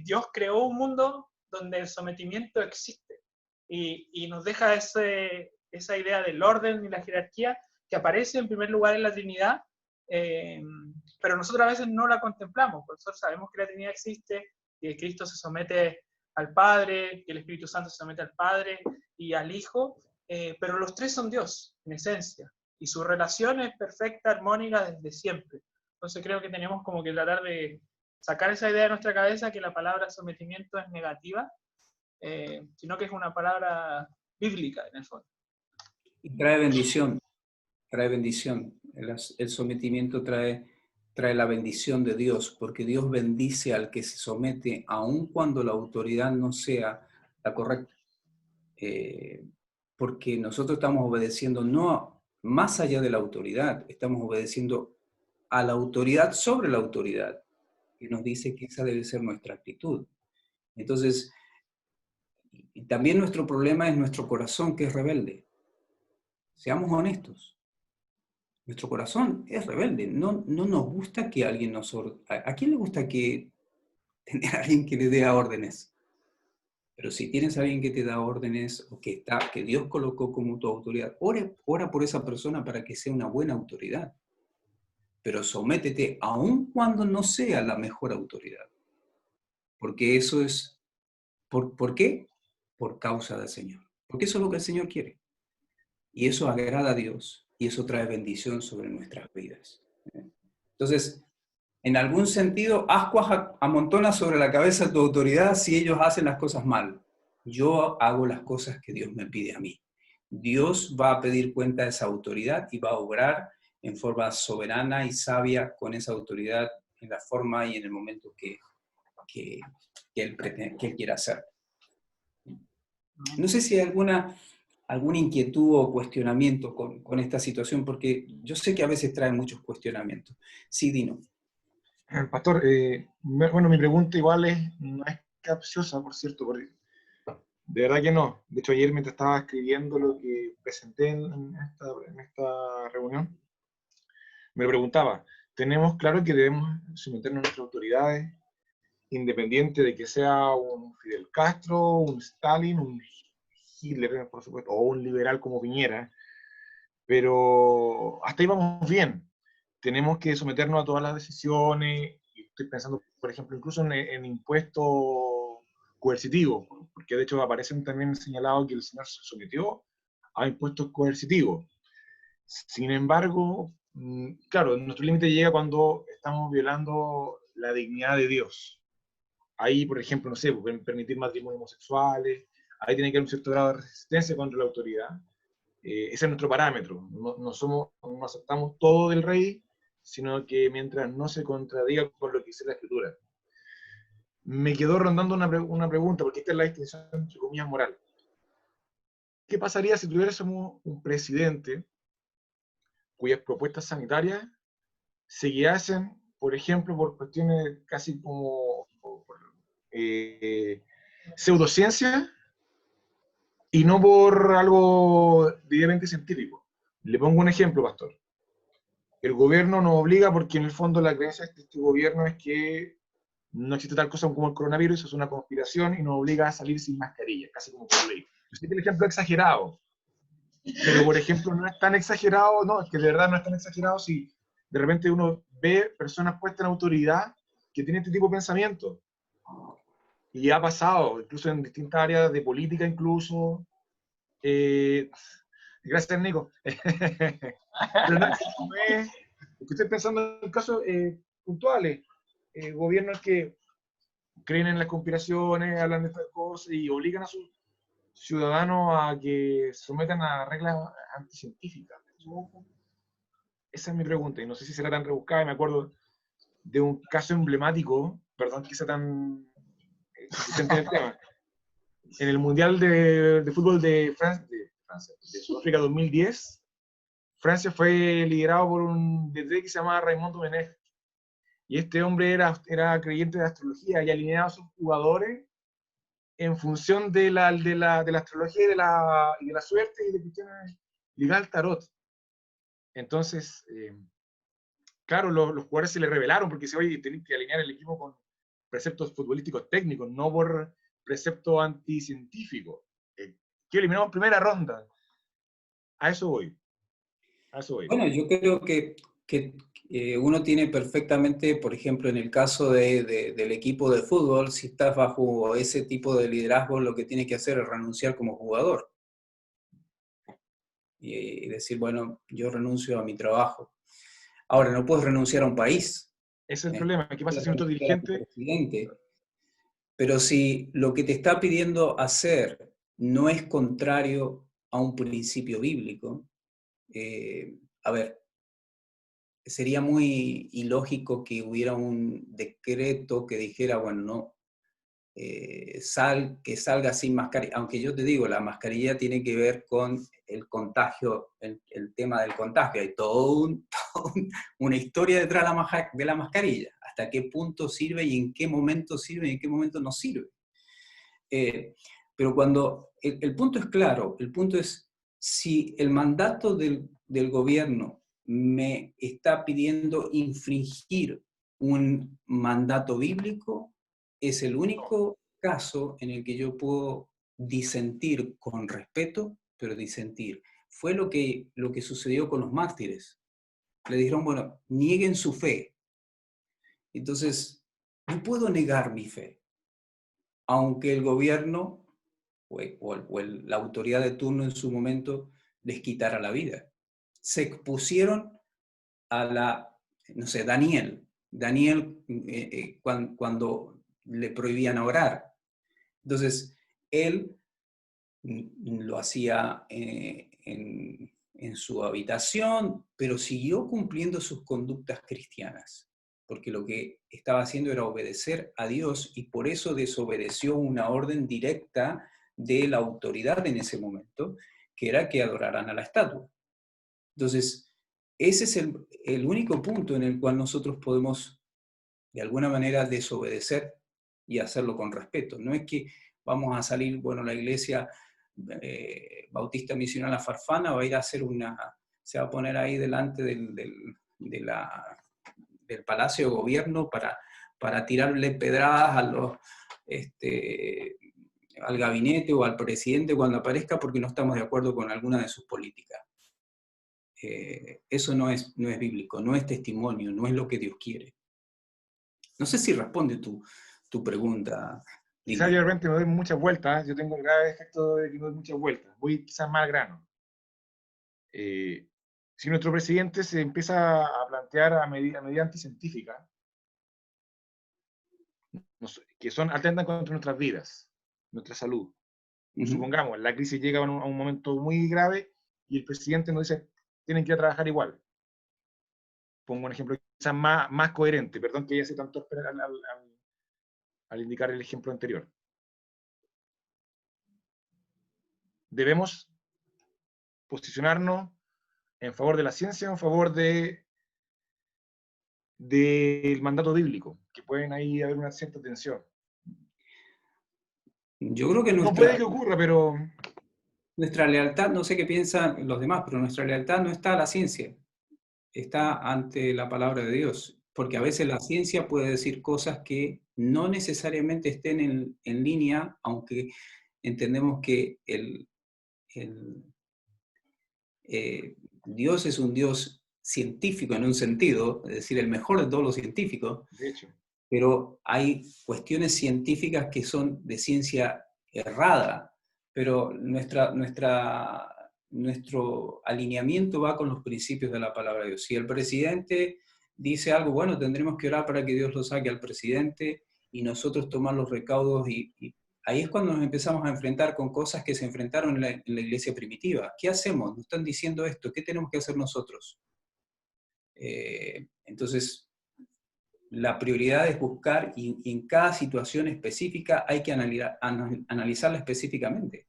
Dios creó un mundo donde el sometimiento existe y nos deja esa idea del orden y la jerarquía que aparece en primer lugar en la Trinidad, pero nosotros a veces no la contemplamos, porque nosotros sabemos que la Trinidad existe, que Cristo se somete al Padre, que el Espíritu Santo se somete al Padre y al Hijo, pero los tres son Dios, en esencia, y su relación es perfecta, armónica desde siempre. Entonces creo que tenemos como que tratar de sacar esa idea de nuestra cabeza que la palabra sometimiento es negativa, sino que es una palabra bíblica en el fondo. Y trae bendición, trae bendición. El sometimiento trae la bendición de Dios, porque Dios bendice al que se somete, aun cuando la autoridad no sea la correcta. Porque nosotros estamos obedeciendo no más allá de la autoridad, estamos obedeciendo a la autoridad sobre la autoridad, que nos dice que esa debe ser nuestra actitud. Entonces, y también nuestro problema es nuestro corazón, que es rebelde. Seamos honestos. Nuestro corazón es rebelde. No nos gusta que alguien nos... ¿A quién le gusta tener a alguien que le dé órdenes? Pero si tienes a alguien que te da órdenes o que Dios colocó como tu autoridad, ora por esa persona para que sea una buena autoridad. Pero sométete aun cuando no sea la mejor autoridad. Porque eso es... ¿Por qué? Por causa del Señor. Porque eso es lo que el Señor quiere. Y eso agrada a Dios. Y eso trae bendición sobre nuestras vidas. Entonces, en algún sentido, ascuas amontona sobre la cabeza de tu autoridad si ellos hacen las cosas mal. Yo hago las cosas que Dios me pide a mí. Dios va a pedir cuenta de esa autoridad y va a obrar en forma soberana y sabia con esa autoridad en la forma y en el momento que Él quiera hacer. No sé si hay alguna inquietud o cuestionamiento con esta situación, porque yo sé que a veces trae muchos cuestionamientos. Sí, Dino. Pastor, bueno, mi pregunta igual no es capciosa, por cierto, porque de verdad que no. De hecho, ayer mientras estaba escribiendo lo que presenté en esta reunión, me preguntaba, tenemos claro que debemos someternos a nuestras autoridades, independiente de que sea un Fidel Castro, un Stalin, un Hitler, por supuesto, o un liberal como Piñera, pero hasta ahí vamos bien. Tenemos que someternos a todas las decisiones, y estoy pensando, por ejemplo, incluso en impuestos coercitivos, porque de hecho aparecen también señalados que el señor se sometió a impuestos coercitivos. Sin embargo, claro, nuestro límite llega cuando estamos violando la dignidad de Dios. Ahí, por ejemplo, no sé, permitir matrimonios homosexuales, ahí tiene que haber un cierto grado de resistencia contra la autoridad. Ese es nuestro parámetro. No aceptamos todo del rey, sino que mientras no se contradiga con lo que dice la Escritura. Me quedó rondando una pregunta, porque esta es la distinción entre comillas moral. ¿Qué pasaría si tuviésemos un presidente cuyas propuestas sanitarias se guiasen, por ejemplo, por cuestiones casi como pseudociencia y no por algo debidamente científico? Le pongo un ejemplo, pastor. El gobierno nos obliga, porque en el fondo la creencia de este gobierno es que no existe tal cosa como el coronavirus, es una conspiración y nos obliga a salir sin mascarilla, casi como por ley. Yo sé que el ejemplo es exagerado, pero por ejemplo no es tan exagerado, no, es que de verdad no es tan exagerado si de repente uno ve personas puestas en autoridad que tienen este tipo de pensamiento. Y ha pasado, incluso en distintas áreas de política incluso. Gracias, Nico. Pero no es, porque estoy pensando en casos puntuales. Gobiernos que creen en las conspiraciones, hablan de estas cosas y obligan a sus ciudadanos a que se sometan a reglas anticientíficas. Esa es mi pregunta, y no sé si será tan rebuscada. Me acuerdo de un caso emblemático, perdón que sea tan insistente en el tema, en el Mundial de Fútbol de Sudáfrica 2010, Francia fue liderado por un DT que se llamaba Raimundo Domenech. Y este hombre era creyente de astrología y alineaba a sus jugadores en función de la astrología y de la suerte y de cuestiones ligadas al tarot. Entonces, claro, los jugadores se le rebelaron porque dice, oye, tenés que alinear el equipo con preceptos futbolísticos técnicos, no por preceptos anticientíficos. Que eliminamos en primera ronda. A eso voy. Bueno, yo creo que uno tiene perfectamente, por ejemplo, en el caso del equipo de fútbol, si estás bajo ese tipo de liderazgo, lo que tienes que hacer es renunciar como jugador. Y decir, bueno, yo renuncio a mi trabajo. Ahora, no puedes renunciar a un país. Ese es el problema. ¿Qué pasa si nuestro dirigente? Pero si lo que te está pidiendo hacer no es contrario a un principio bíblico. A ver, sería muy ilógico que hubiera un decreto que dijera, bueno, no, que salga sin mascarilla, aunque yo te digo, la mascarilla tiene que ver con el contagio, el tema del contagio, hay una historia detrás de la mascarilla, hasta qué punto sirve y en qué momento sirve y en qué momento no sirve. Pero cuando el punto es claro, el punto es, si el mandato del gobierno me está pidiendo infringir un mandato bíblico, es el único caso en el que yo puedo disentir con respeto, pero disentir. Fue lo que sucedió con los mártires. Le dijeron, bueno, nieguen su fe. Entonces, no puedo negar mi fe, aunque el gobierno la autoridad de turno en su momento les quitara la vida. Se expusieron a no sé, Daniel, cuando le prohibían orar. Entonces, él lo hacía en su habitación, pero siguió cumpliendo sus conductas cristianas, porque lo que estaba haciendo era obedecer a Dios y por eso desobedeció una orden directa de la autoridad en ese momento, que era que adoraran a la estatua. Entonces, ese es el único punto en el cual nosotros podemos, de alguna manera, desobedecer y hacerlo con respeto. No es que vamos a salir, bueno, la iglesia Bautista Misional La Farfana va a ir a hacer se va a poner ahí delante del Palacio de Gobierno para tirarle pedradas al gabinete o al presidente cuando aparezca porque no estamos de acuerdo con alguna de sus políticas. Eso no es bíblico, no es testimonio, no es lo que Dios quiere. No sé si responde tu pregunta. Quizás yo de repente me doy muchas vueltas, yo tengo el grave efecto de que me doy muchas vueltas, voy quizás más al grano. Si nuestro presidente se empieza a plantear a medida anticientífica, que atentan contra nuestras vidas, nuestra salud. Supongamos, la crisis llega a un momento muy grave y el presidente nos dice, tienen que ir a trabajar igual. Pongo un ejemplo quizás más coherente, perdón que ya sé tanto al indicar el ejemplo anterior. Debemos posicionarnos en favor de la ciencia o en favor del mandato bíblico, que pueden ahí haber una cierta tensión. Yo creo que no puede que ocurra, pero... Nuestra lealtad, no sé qué piensan los demás, pero nuestra lealtad no está a la ciencia, está ante la palabra de Dios, porque a veces la ciencia puede decir cosas que no necesariamente estén en línea, aunque entendemos que Dios es un Dios científico en un sentido, es decir, el mejor de todos los científicos, de hecho, pero hay cuestiones científicas que son de ciencia errada, pero nuestro alineamiento va con los principios de la palabra de Dios. Si el presidente dice algo, bueno, tendremos que orar para que Dios lo saque al presidente y nosotros tomar los recaudos y ahí es cuando nos empezamos a enfrentar con cosas que se enfrentaron en la iglesia primitiva. ¿Qué hacemos? Nos están diciendo esto, ¿qué tenemos que hacer nosotros? Entonces, la prioridad es buscar y en cada situación específica hay que analizarla específicamente.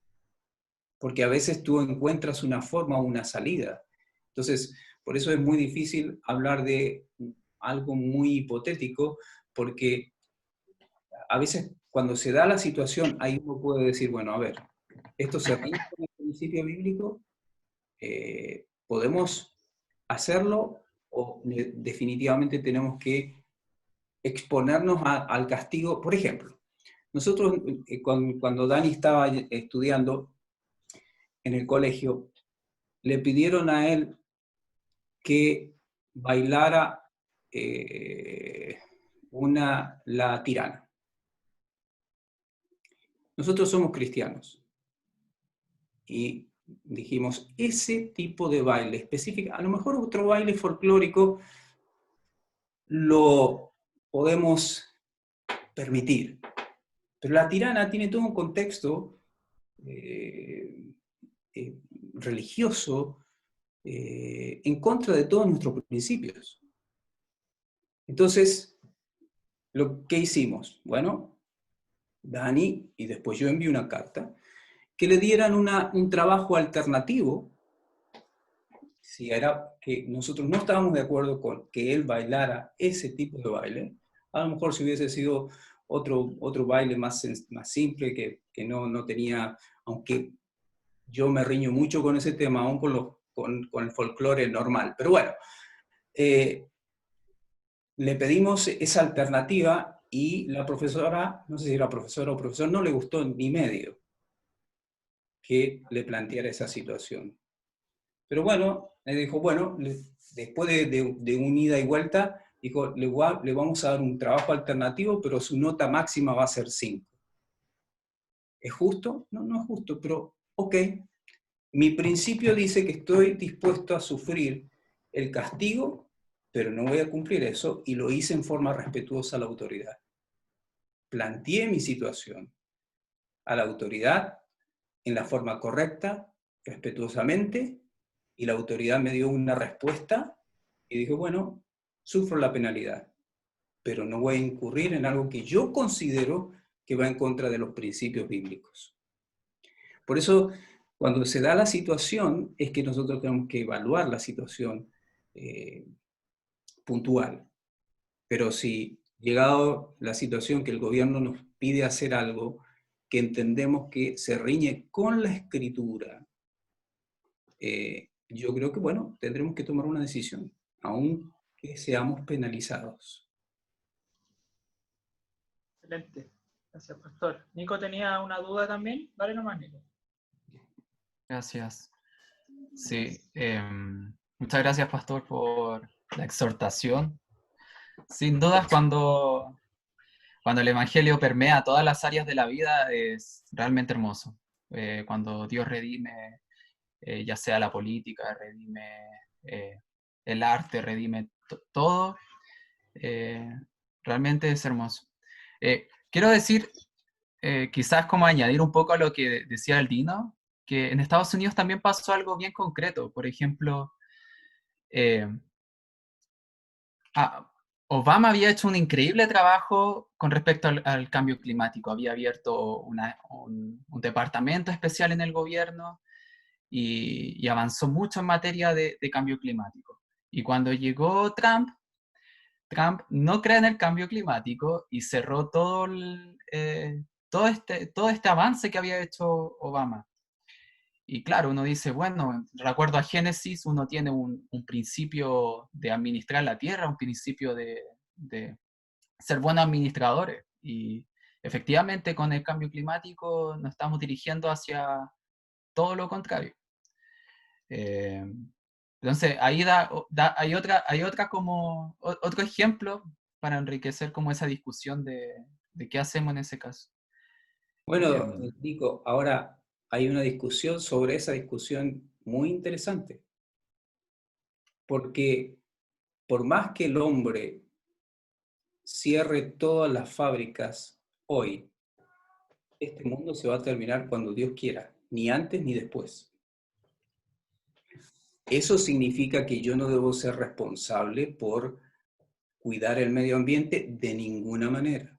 Porque a veces tú encuentras una forma o una salida. Entonces, por eso es muy difícil hablar de algo muy hipotético, porque a veces cuando se da la situación, ahí uno puede decir, bueno, a ver, ¿esto se rige con el principio bíblico? ¿Podemos hacerlo o definitivamente tenemos que exponernos al castigo? Por ejemplo, nosotros cuando Dani estaba estudiando en el colegio, le pidieron a él que bailara la tirana. Nosotros somos cristianos y dijimos, ese tipo de baile específico, a lo mejor otro baile folclórico lo podemos permitir, pero la tirana tiene todo un contexto religioso en contra de todos nuestros principios. Entonces, ¿qué hicimos? Bueno, Dani, y después yo envié una carta, que le dieran un trabajo alternativo, si era que nosotros no estábamos de acuerdo con que él bailara ese tipo de baile. A lo mejor si hubiese sido otro baile más simple, que no tenía, aunque yo me riño mucho con ese tema, aún con el folclore normal. Pero bueno, le pedimos esa alternativa y la profesora, no sé si era profesora o profesor, no le gustó ni medio que le planteara esa situación. Pero bueno, le dijo, bueno, después de un ida y vuelta, dijo, le vamos a dar un trabajo alternativo, pero su nota máxima va a ser 5. ¿Es justo? No, no es justo, pero ok. Mi principio dice que estoy dispuesto a sufrir el castigo, pero no voy a cumplir eso, y lo hice en forma respetuosa a la autoridad. Planteé mi situación a la autoridad en la forma correcta, respetuosamente, y la autoridad me dio una respuesta y dijo, bueno, sufro la penalidad, pero no voy a incurrir en algo que yo considero que va en contra de los principios bíblicos. Por eso, cuando se da la situación, es que nosotros tenemos que evaluar la situación puntual. Pero si, llegado la situación que el gobierno nos pide hacer algo que entendemos que se riñe con la Escritura, yo creo que, bueno, tendremos que tomar una decisión, aun que seamos penalizados. Excelente. Gracias, pastor. Nico tenía una duda también. Dale nomás, Nico. Gracias. Sí, muchas gracias, pastor, por la exhortación. Sin dudas, cuando el Evangelio permea todas las áreas de la vida, es realmente hermoso. Cuando Dios redime, ya sea la política, redime el arte, redime todo, realmente es hermoso. Quiero decir, quizás como añadir un poco a lo que decía el Dino, que en Estados Unidos también pasó algo bien concreto. Por ejemplo, Obama había hecho un increíble trabajo con respecto al cambio climático. Había abierto un departamento especial en el gobierno y avanzó mucho en materia de cambio climático. Y cuando llegó Trump no cree en el cambio climático y cerró todo este avance que había hecho Obama. Y claro, uno dice, bueno, de acuerdo a Génesis, uno tiene un principio de administrar la tierra, un principio de ser buenos administradores. Y efectivamente con el cambio climático nos estamos dirigiendo hacia todo lo contrario. Entonces, ahí hay otro ejemplo para enriquecer como esa discusión de qué hacemos en ese caso. Bueno, Nico, ahora hay una discusión sobre esa discusión muy interesante, porque por más que el hombre cierre todas las fábricas hoy, este mundo se va a terminar cuando Dios quiera, ni antes ni después. Eso significa que yo no debo ser responsable por cuidar el medio ambiente de ninguna manera.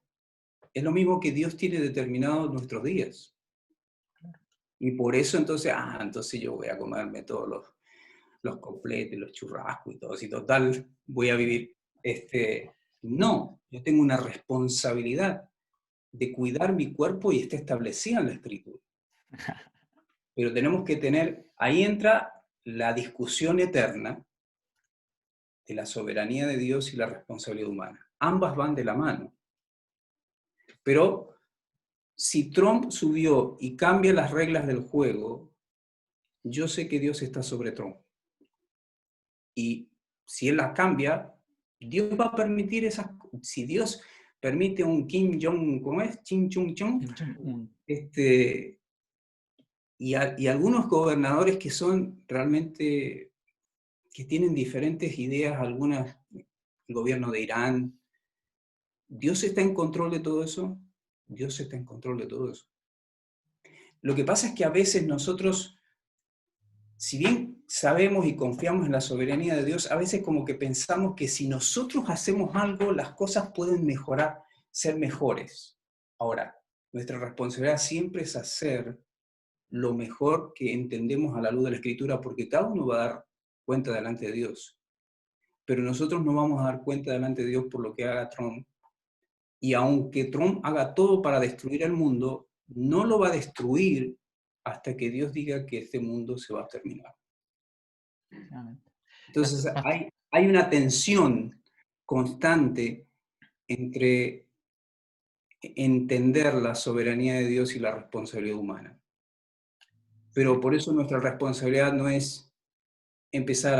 Es lo mismo que Dios tiene determinado nuestros días. Y por eso entonces yo voy a comerme todos los completos, los churrascos y todo, y total, voy a vivir. No, yo tengo una responsabilidad de cuidar mi cuerpo y está establecida en la Escritura. Pero tenemos que ahí entra la discusión eterna de la soberanía de Dios y la responsabilidad humana. Ambas van de la mano. Pero si Trump subió y cambia las reglas del juego, yo sé que Dios está sobre Trump. Y si él las cambia, Dios va a permitir si Dios permite un Kim Jong, ¿cómo es? Kim Jong-un. Y algunos gobernadores que son realmente, que tienen diferentes ideas, el gobierno de Irán. ¿Dios está en control de todo eso? Dios está en control de todo eso. Lo que pasa es que a veces nosotros si bien sabemos y confiamos en la soberanía de Dios, a veces como que pensamos que si nosotros hacemos algo, las cosas pueden mejorar, ser mejores. Ahora, nuestra responsabilidad siempre es hacer lo mejor que entendemos a la luz de la Escritura, porque cada uno va a dar cuenta delante de Dios. Pero nosotros no vamos a dar cuenta delante de Dios por lo que haga Trump. Y aunque Trump haga todo para destruir el mundo, no lo va a destruir hasta que Dios diga que este mundo se va a terminar. Entonces hay una tensión constante entre entender la soberanía de Dios y la responsabilidad humana. Pero por eso nuestra responsabilidad no es empezar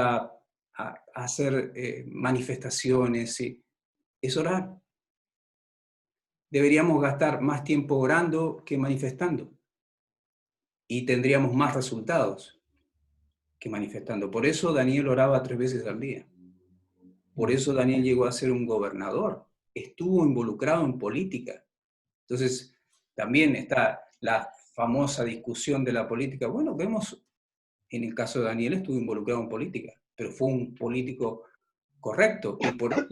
a hacer manifestaciones, ¿sí? Es orar. Deberíamos gastar más tiempo orando que manifestando. Y tendríamos más resultados que manifestando. Por eso Daniel oraba 3 veces al día. Por eso Daniel llegó a ser un gobernador. Estuvo involucrado en política. Entonces, también está la famosa discusión de la política. Bueno, vemos, en el caso de Daniel estuvo involucrado en política, pero fue un político correcto. Y por eso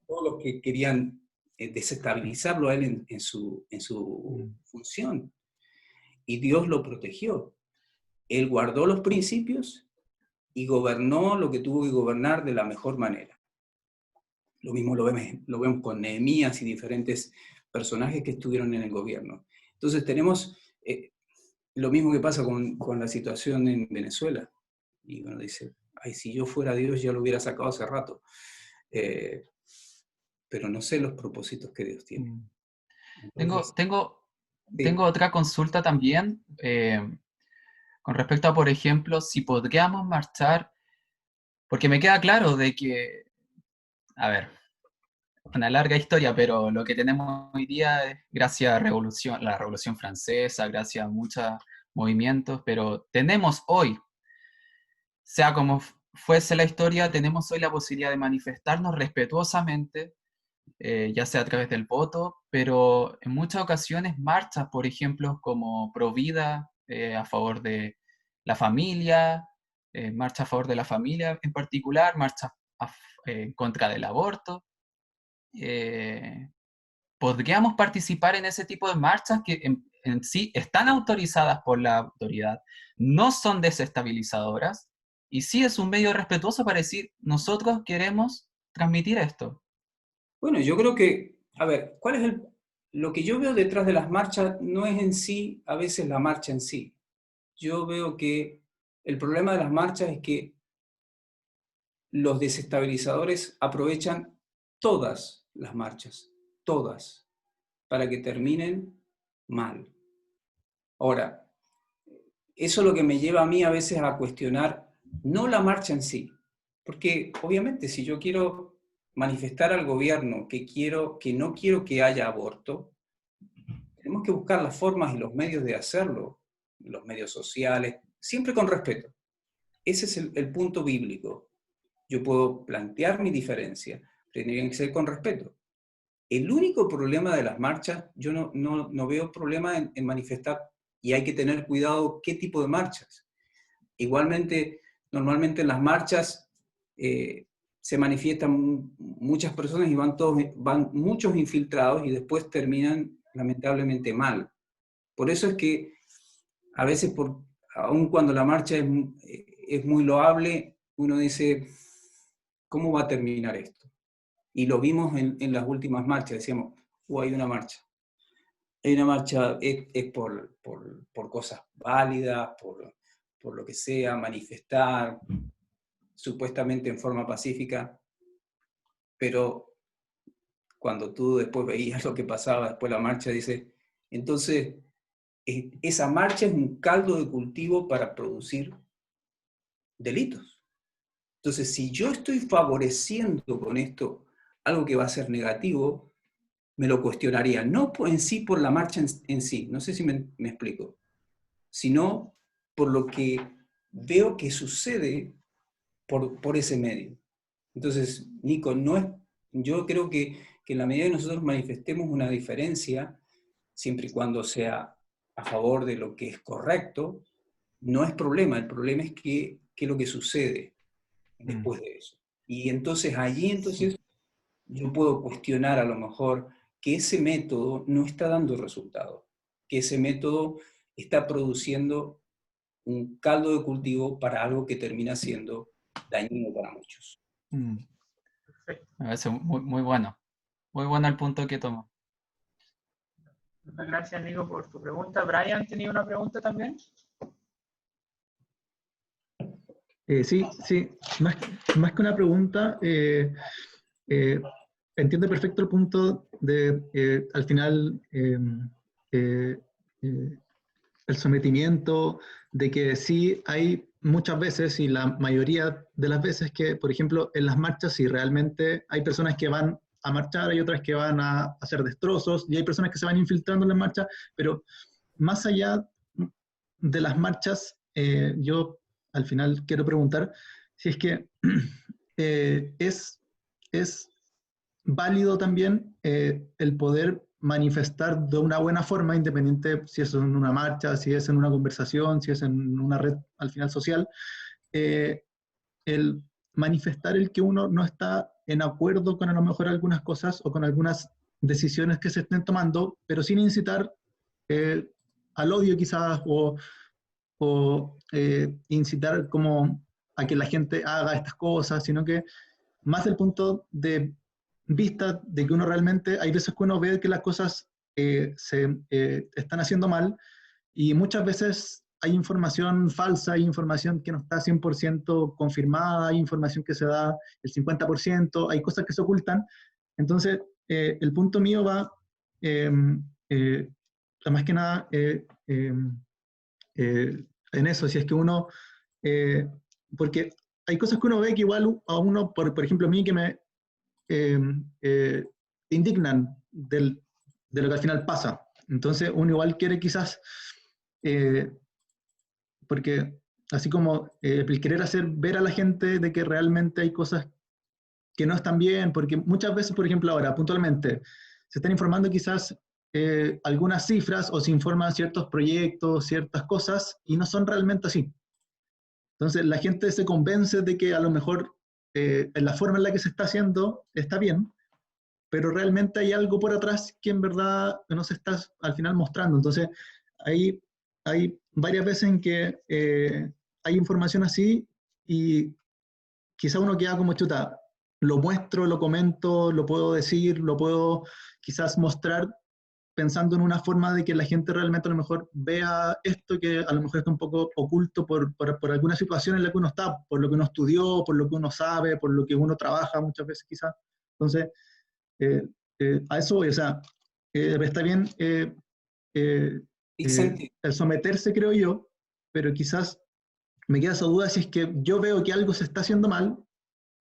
todos los que querían desestabilizarlo a él en su función. Y Dios lo protegió. Él guardó los principios y gobernó lo que tuvo que gobernar de la mejor manera. Lo mismo lo vemos con Nehemías y diferentes personajes que estuvieron en el gobierno. Entonces tenemos lo mismo que pasa con la situación en Venezuela. Y uno dice, ay, si yo fuera Dios ya lo hubiera sacado hace rato. Pero no sé los propósitos que Dios tiene. Entonces, tengo otra consulta también con respecto a, por ejemplo, si podríamos marchar, porque me queda claro de que, a ver, una larga historia, pero lo que tenemos hoy día es gracias a la Revolución Francesa, gracias a muchos movimientos, pero tenemos hoy, sea como fuese la historia, tenemos hoy la posibilidad de manifestarnos respetuosamente, ya sea a través del voto, pero en muchas ocasiones marchas, por ejemplo, como Provida, a favor de la familia, marcha a favor de la familia en particular, marcha en contra del aborto. ¿Podríamos participar en ese tipo de marchas que en sí están autorizadas por la autoridad, no son desestabilizadoras, y sí es un medio respetuoso para decir, nosotros queremos transmitir esto? Bueno, yo creo que, a ver, lo que yo veo detrás de las marchas no es en sí, a veces la marcha en sí. Yo veo que el problema de las marchas es que los desestabilizadores aprovechan todas las marchas, todas, para que terminen mal. Ahora, eso es lo que me lleva a mí a veces a cuestionar, no la marcha en sí, porque obviamente si yo quiero manifestar al gobierno que no quiero que haya aborto, tenemos que buscar las formas y los medios de hacerlo, los medios sociales, siempre con respeto. Ese es el punto bíblico. Yo puedo plantear mi diferencia, pero tiene que ser con respeto. El único problema de las marchas, yo no veo problema en manifestar, y hay que tener cuidado qué tipo de marchas. Igualmente, normalmente en las marchas se manifiestan muchas personas y van muchos infiltrados y después terminan lamentablemente mal. Por eso es que a veces, aun cuando la marcha es muy loable, uno dice, ¿cómo va a terminar esto? Y lo vimos en las últimas marchas, decíamos, hay una marcha. Hay una marcha, es por cosas válidas, por lo que sea, manifestar, supuestamente en forma pacífica, pero cuando tú después veías lo que pasaba después de la marcha, dices, entonces, esa marcha es un caldo de cultivo para producir delitos. Entonces, si yo estoy favoreciendo con esto algo que va a ser negativo, me lo cuestionaría, no en sí por la marcha en sí, no sé si me explico, sino por lo que veo que sucede por ese medio. Entonces, Nico, yo creo que en la medida que nosotros manifestemos una diferencia, siempre y cuando sea a favor de lo que es correcto, no es problema, el problema es qué es lo que sucede después de eso. Y entonces allí yo puedo cuestionar a lo mejor que ese método no está dando resultado, que ese método está produciendo un caldo de cultivo para algo que termina siendo dañino para muchos. Perfecto. Me parece muy, muy bueno. Muy bueno el punto que tomo. Muchas gracias, Nico, por tu pregunta. Brian, ¿tenía una pregunta también? Sí, más que una pregunta, entiendo perfecto el punto de, al final, el sometimiento, de que sí hay muchas veces, y la mayoría de las veces que, por ejemplo, en las marchas, sí realmente hay personas que van a marchar, hay otras que van a hacer destrozos, y hay personas que se van infiltrando en las marchas, pero más allá de las marchas, yo al final quiero preguntar si es que es válido también el poder manifestar de una buena forma, independiente si es en una marcha, si es en una conversación, si es en una red al final social, el manifestar el que uno no está en acuerdo con a lo mejor algunas cosas o con algunas decisiones que se estén tomando, pero sin incitar al odio quizás o incitar como a que la gente haga estas cosas, sino que más el punto de vista de que uno realmente, hay veces que uno ve que las cosas se están haciendo mal y muchas veces hay información falsa, hay información que no está 100% confirmada, hay información que se da el 50%, hay cosas que se ocultan. Entonces, el punto mío va, más que nada, en eso, si es que uno, porque hay cosas que uno ve que igual a uno, por ejemplo a mí, que me indignan de lo que al final pasa. Entonces uno igual quiere quizás, porque así como el querer hacer ver a la gente de que realmente hay cosas que no están bien, porque muchas veces, por ejemplo ahora, puntualmente, se están informando quizás algunas cifras o se informan ciertos proyectos, ciertas cosas, y no son realmente así. Entonces la gente se convence de que a lo mejor la forma en la que se está haciendo está bien, pero realmente hay algo por atrás que en verdad no se está al final mostrando. Entonces hay varias veces en que hay información así y quizá uno queda como chuta, lo muestro, lo comento, lo puedo decir, lo puedo quizás mostrar pensando en una forma de que la gente realmente a lo mejor vea esto que a lo mejor está un poco oculto por alguna situación en la que uno está, por lo que uno estudió, por lo que uno sabe, por lo que uno trabaja muchas veces quizás. Entonces, a eso voy, o sea, está bien el someterse, creo yo, pero quizás me queda esa duda si es que yo veo que algo se está haciendo mal,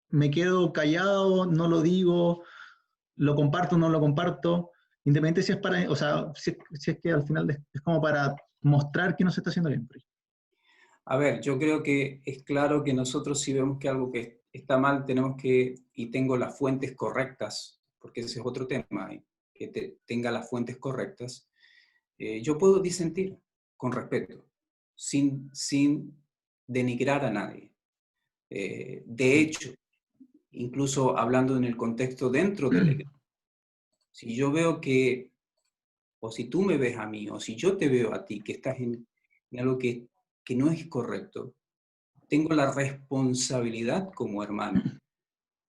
me quedo callado, no lo digo, lo comparto, no lo comparto, independientemente si es para, o sea, si es que al final es como para mostrar que no se está haciendo bien. A ver, yo creo que es claro que nosotros si vemos que algo que está mal, tenemos que, y tengo las fuentes correctas, porque ese es otro tema, que tenga las fuentes correctas, yo puedo disentir con respeto, sin denigrar a nadie. De hecho, incluso hablando en el contexto dentro de la iglesia, si yo veo que, o si tú me ves a mí, o si yo te veo a ti, que estás en algo que no es correcto, tengo la responsabilidad como hermano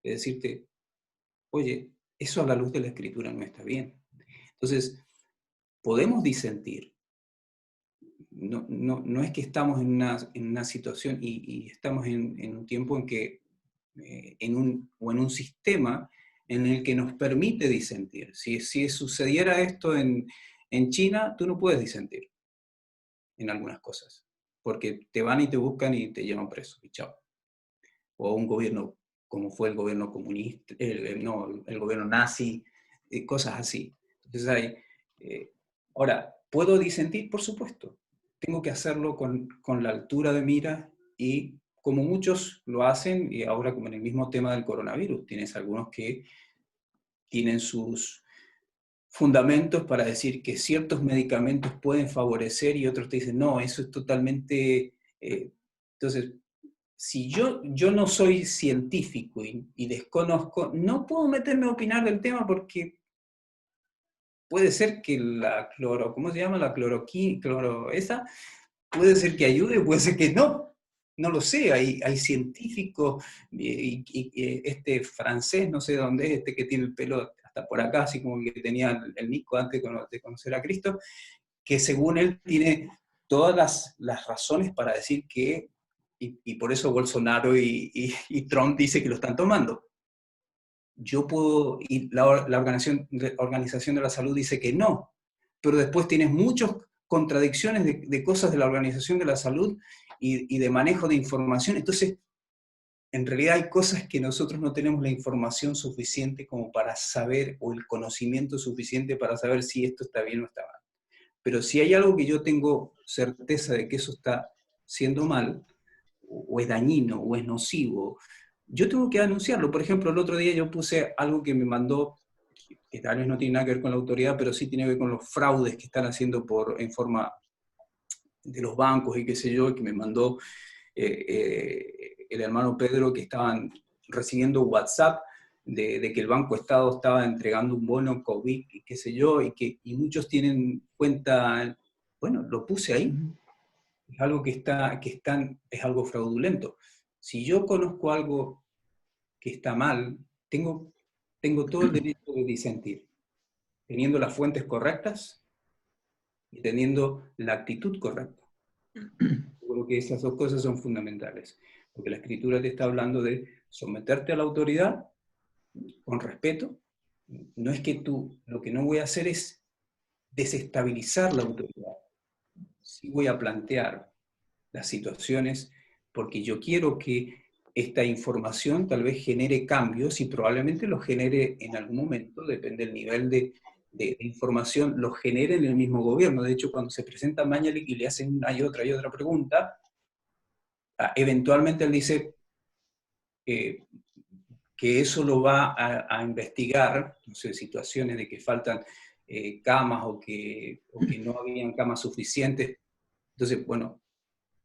de decirte, oye, eso a la luz de la Escritura no está bien. Entonces, podemos disentir. No es que estamos en una situación y estamos en un tiempo en que, en un sistema en el que nos permite disentir. Si sucediera esto en China, tú no puedes disentir en algunas cosas, porque te van y te buscan y te llevan preso, y chao. O un gobierno como fue el gobierno comunista, el gobierno nazi, cosas así. Entonces ahora, ¿puedo disentir? Por supuesto. Tengo que hacerlo con la altura de mira y como muchos lo hacen, y ahora como en el mismo tema del coronavirus, tienes algunos que tienen sus fundamentos para decir que ciertos medicamentos pueden favorecer y otros te dicen, no, eso es totalmente Entonces, si yo no soy científico y desconozco, no puedo meterme a opinar del tema porque puede ser que ¿cómo se llama? La esa, puede ser que ayude, puede ser que no lo sé, hay científicos, este francés, no sé dónde es, este que tiene el pelo hasta por acá, así como que tenía el Nico antes de conocer a Cristo, que según él tiene todas las razones para decir que, y por eso Bolsonaro y Trump dice que lo están tomando. Yo puedo, y la Organización de la Salud dice que no, pero después tienes muchas contradicciones de cosas de la Organización de la Salud y de manejo de información. Entonces, en realidad hay cosas que nosotros no tenemos la información suficiente como para saber, o el conocimiento suficiente para saber si esto está bien o está mal. Pero si hay algo que yo tengo certeza de que eso está siendo mal, o es dañino, o es nocivo, yo tengo que anunciarlo. Por ejemplo, el otro día yo puse algo que me mandó, que tal vez no tiene nada que ver con la autoridad, pero sí tiene que ver con los fraudes que están haciendo en forma de los bancos y qué sé yo, que me mandó el hermano Pedro, que estaban recibiendo WhatsApp de que el Banco Estado estaba entregando un bono COVID y qué sé yo, y muchos tienen cuenta, bueno, lo puse ahí, es algo es algo fraudulento. Si yo conozco algo que está mal, tengo todo el derecho de disentir, teniendo las fuentes correctas y teniendo la actitud correcta. Yo creo que esas dos cosas son fundamentales, porque la Escritura te está hablando de someterte a la autoridad con respeto. No es que lo que no voy a hacer es desestabilizar la autoridad. Sí voy a plantear las situaciones porque yo quiero que esta información tal vez genere cambios y probablemente los genere en algún momento, depende del nivel de información, los genere en el mismo gobierno. De hecho, cuando se presenta Mañalich y le hacen una y otra pregunta, eventualmente él dice que eso lo va a investigar, no sé, situaciones de que faltan camas o que no habían camas suficientes. Entonces, bueno,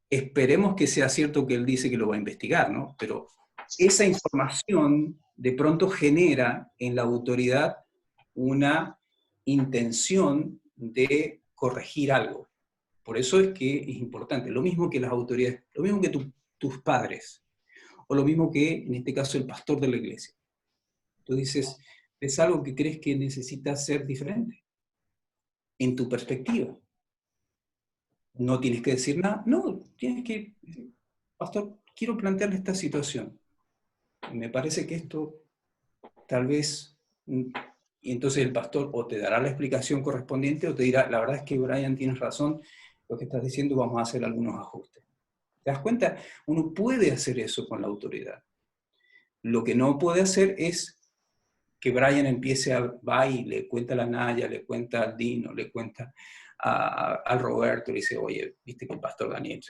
esperemos que sea cierto que él dice que lo va a investigar, ¿no? Pero esa información de pronto genera en la autoridad una intención de corregir algo. Por eso es que es importante. Lo mismo que las autoridades, lo mismo que tus padres, o lo mismo que, en este caso, el pastor de la iglesia. Tú dices, es algo que crees que necesita ser diferente, en tu perspectiva. No tienes que decir nada, no, tienes que decir, pastor, quiero plantearle esta situación. Me parece que esto tal vez, y entonces el pastor o te dará la explicación correspondiente o te dirá, la verdad es que Brian tienes razón, lo que estás diciendo, vamos a hacer algunos ajustes. ¿Te das cuenta? Uno puede hacer eso con la autoridad. Lo que no puede hacer es que Brian va y le cuenta a la Naya, le cuenta al Dino, le cuenta al Roberto, le dice, oye, viste que el pastor Daniel...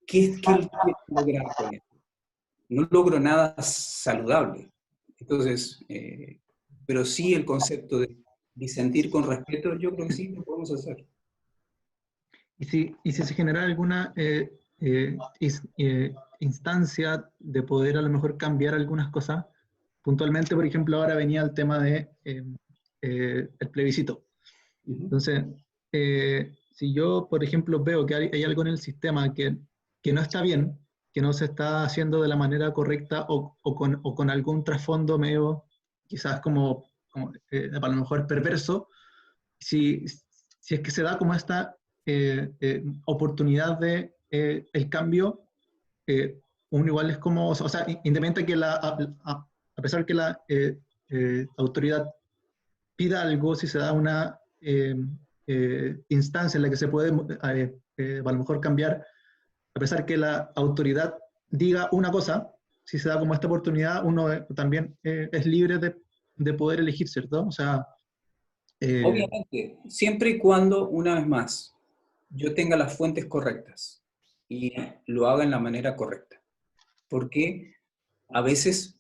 ¿Qué quiere lograr con esto? No logro nada saludable. Entonces, pero sí el concepto de disentir con respeto, yo creo que sí lo podemos hacer. Y si se genera alguna instancia de poder a lo mejor cambiar algunas cosas, puntualmente, por ejemplo, ahora venía el tema de el plebiscito. Entonces, si yo, por ejemplo, veo que hay algo en el sistema que no está bien, que no se está haciendo de la manera correcta o con algún trasfondo medio, quizás como a lo mejor perverso, si es que se da como esta oportunidad de el cambio, uno igual es como, o sea, independiente que a pesar que la autoridad pida algo, si se da una instancia en la que se puede a lo mejor cambiar, a pesar que la autoridad diga una cosa, si se da como esta oportunidad, uno también es libre de poder elegir, ¿cierto? O sea... Obviamente, siempre y cuando, una vez más, yo tenga las fuentes correctas y lo haga en la manera correcta. Porque a veces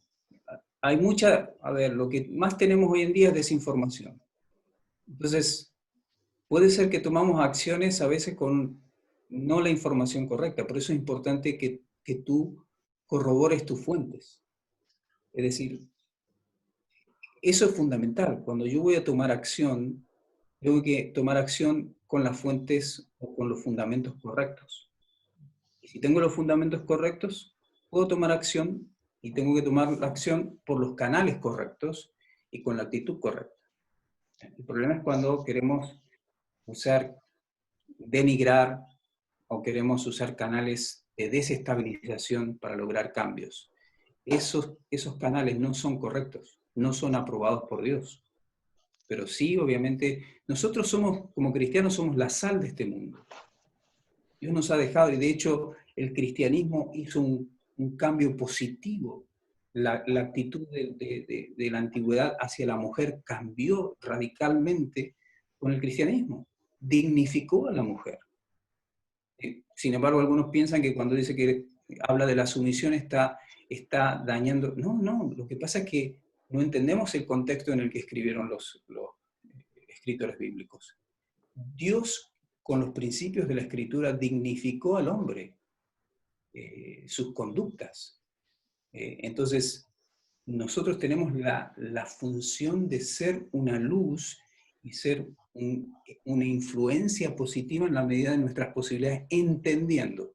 hay a ver, lo que más tenemos hoy en día es desinformación. Entonces, puede ser que tomamos acciones a veces con no la información correcta. Por eso es importante que tú corrobores tus fuentes. Es decir, eso es fundamental. Cuando yo voy a tomar acción, tengo que tomar acción con las fuentes o con los fundamentos correctos. Y si tengo los fundamentos correctos, puedo tomar acción y tengo que tomar la acción por los canales correctos y con la actitud correcta. El problema es cuando queremos denigrar o queremos usar canales de desestabilización para lograr cambios. Esos canales no son correctos, no son aprobados por Dios. Pero sí, obviamente, nosotros somos, como cristianos, somos la sal de este mundo. Dios nos ha dejado, y de hecho el cristianismo hizo un cambio positivo. La actitud de la antigüedad hacia la mujer cambió radicalmente con el cristianismo. Dignificó a la mujer. Sin embargo, algunos piensan que cuando dice que habla de la sumisión está dañando. No, lo que pasa es que no entendemos el contexto en el que escribieron los escritores bíblicos. Dios, con los principios de la Escritura, dignificó al hombre, sus conductas. Entonces, nosotros tenemos la función de ser una luz y ser una influencia positiva en la medida de nuestras posibilidades, entendiendo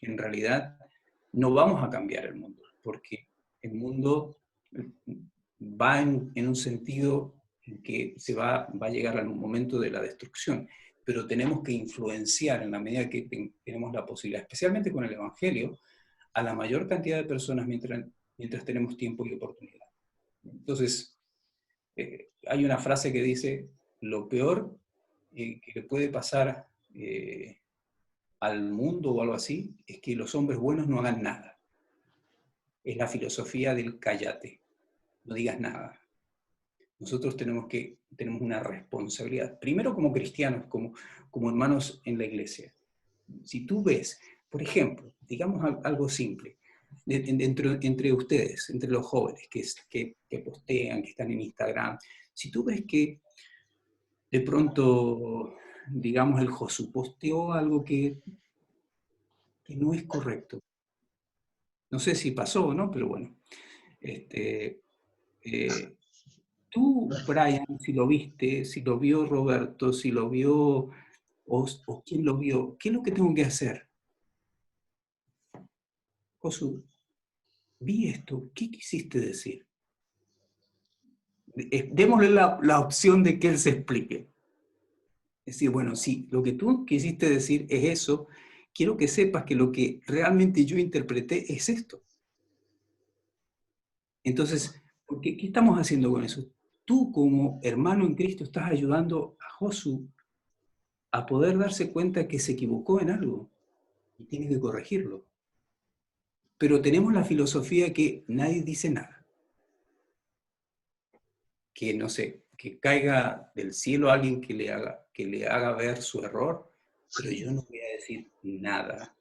que en realidad no vamos a cambiar el mundo, porque el mundo va en un sentido en que se va a llegar al momento de la destrucción, pero tenemos que influenciar en la medida que tenemos la posibilidad, especialmente con el Evangelio, a la mayor cantidad de personas mientras tenemos tiempo y oportunidad. Entonces, hay una frase que dice, lo peor que le puede pasar al mundo o algo así, es que los hombres buenos no hagan nada. Es la filosofía del cállate, no digas nada. Nosotros tenemos una responsabilidad, primero como cristianos, como hermanos en la iglesia. Si tú ves, por ejemplo, digamos algo simple, entre ustedes, entre los jóvenes que postean, que están en Instagram, si tú ves que de pronto, digamos, el Josu posteó algo que no es correcto. No sé si pasó o no, pero bueno. Tú, Brian, si lo viste, si lo vio Roberto, si lo vio o quién lo vio, ¿qué es lo que tengo que hacer? Josu, vi esto, ¿qué quisiste decir? Démosle la opción de que él se explique. Es decir, bueno, si lo que tú quisiste decir es eso, quiero que sepas que lo que realmente yo interpreté es esto. Entonces, ¿qué estamos haciendo con eso? Tú como hermano en Cristo estás ayudando a Josu a poder darse cuenta que se equivocó en algo y tiene que corregirlo. Pero tenemos la filosofía que nadie dice nada. Que, no sé, que caiga del cielo alguien que le haga ver su error, pero yo no voy a decir nada.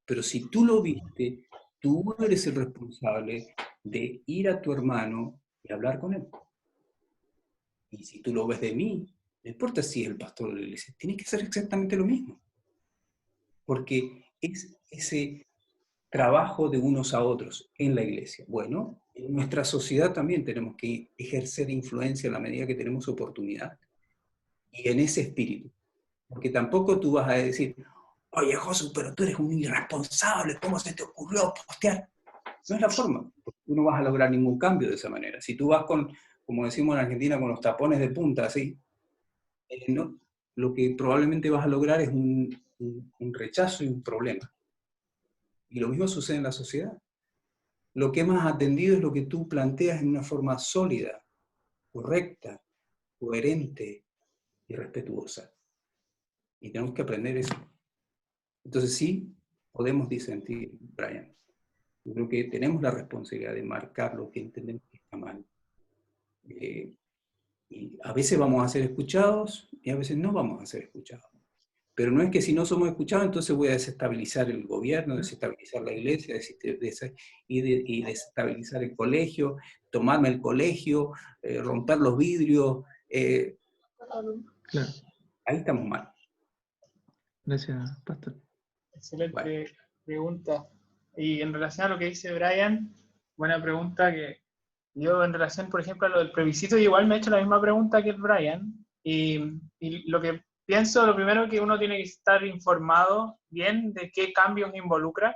Pero si tú lo viste, tú eres el responsable de ir a tu hermano y hablar con él. Y si tú lo ves de mí, no importa si es el pastor de la iglesia, tiene que hacer exactamente lo mismo. Porque es ese trabajo de unos a otros en la iglesia. Bueno, en nuestra sociedad también tenemos que ejercer influencia en la medida que tenemos oportunidad. Y en ese espíritu. Porque tampoco tú vas a decir, oye, Josu, pero tú eres un irresponsable, ¿cómo se te ocurrió postear? No es la forma, porque tú no vas a lograr ningún cambio de esa manera. Si tú vas con, como decimos en Argentina, con los tapones de punta, así, no, lo que probablemente vas a lograr es un rechazo y un problema. Y lo mismo sucede en la sociedad. Lo que hemos atendido es lo que tú planteas en una forma sólida, correcta, coherente y respetuosa. Y tenemos que aprender eso. Entonces sí, podemos disentir, Brian. Yo creo que tenemos la responsabilidad de marcar lo que entendemos que está mal. Y a veces vamos a ser escuchados y a veces no vamos a ser escuchados. Pero no es que si no somos escuchados, entonces voy a desestabilizar el gobierno, desestabilizar la iglesia y desestabilizar el colegio, tomarme el colegio, romper los vidrios. Claro. Ahí estamos mal. Gracias, Pastor. Excelente Bueno. pregunta. Y en relación a lo que dice Brian, buena pregunta, que yo en relación, por ejemplo, a lo del plebiscito, igual me he hecho la misma pregunta que el Brian, y lo que pienso, lo primero que uno tiene que estar informado bien de qué cambios involucra,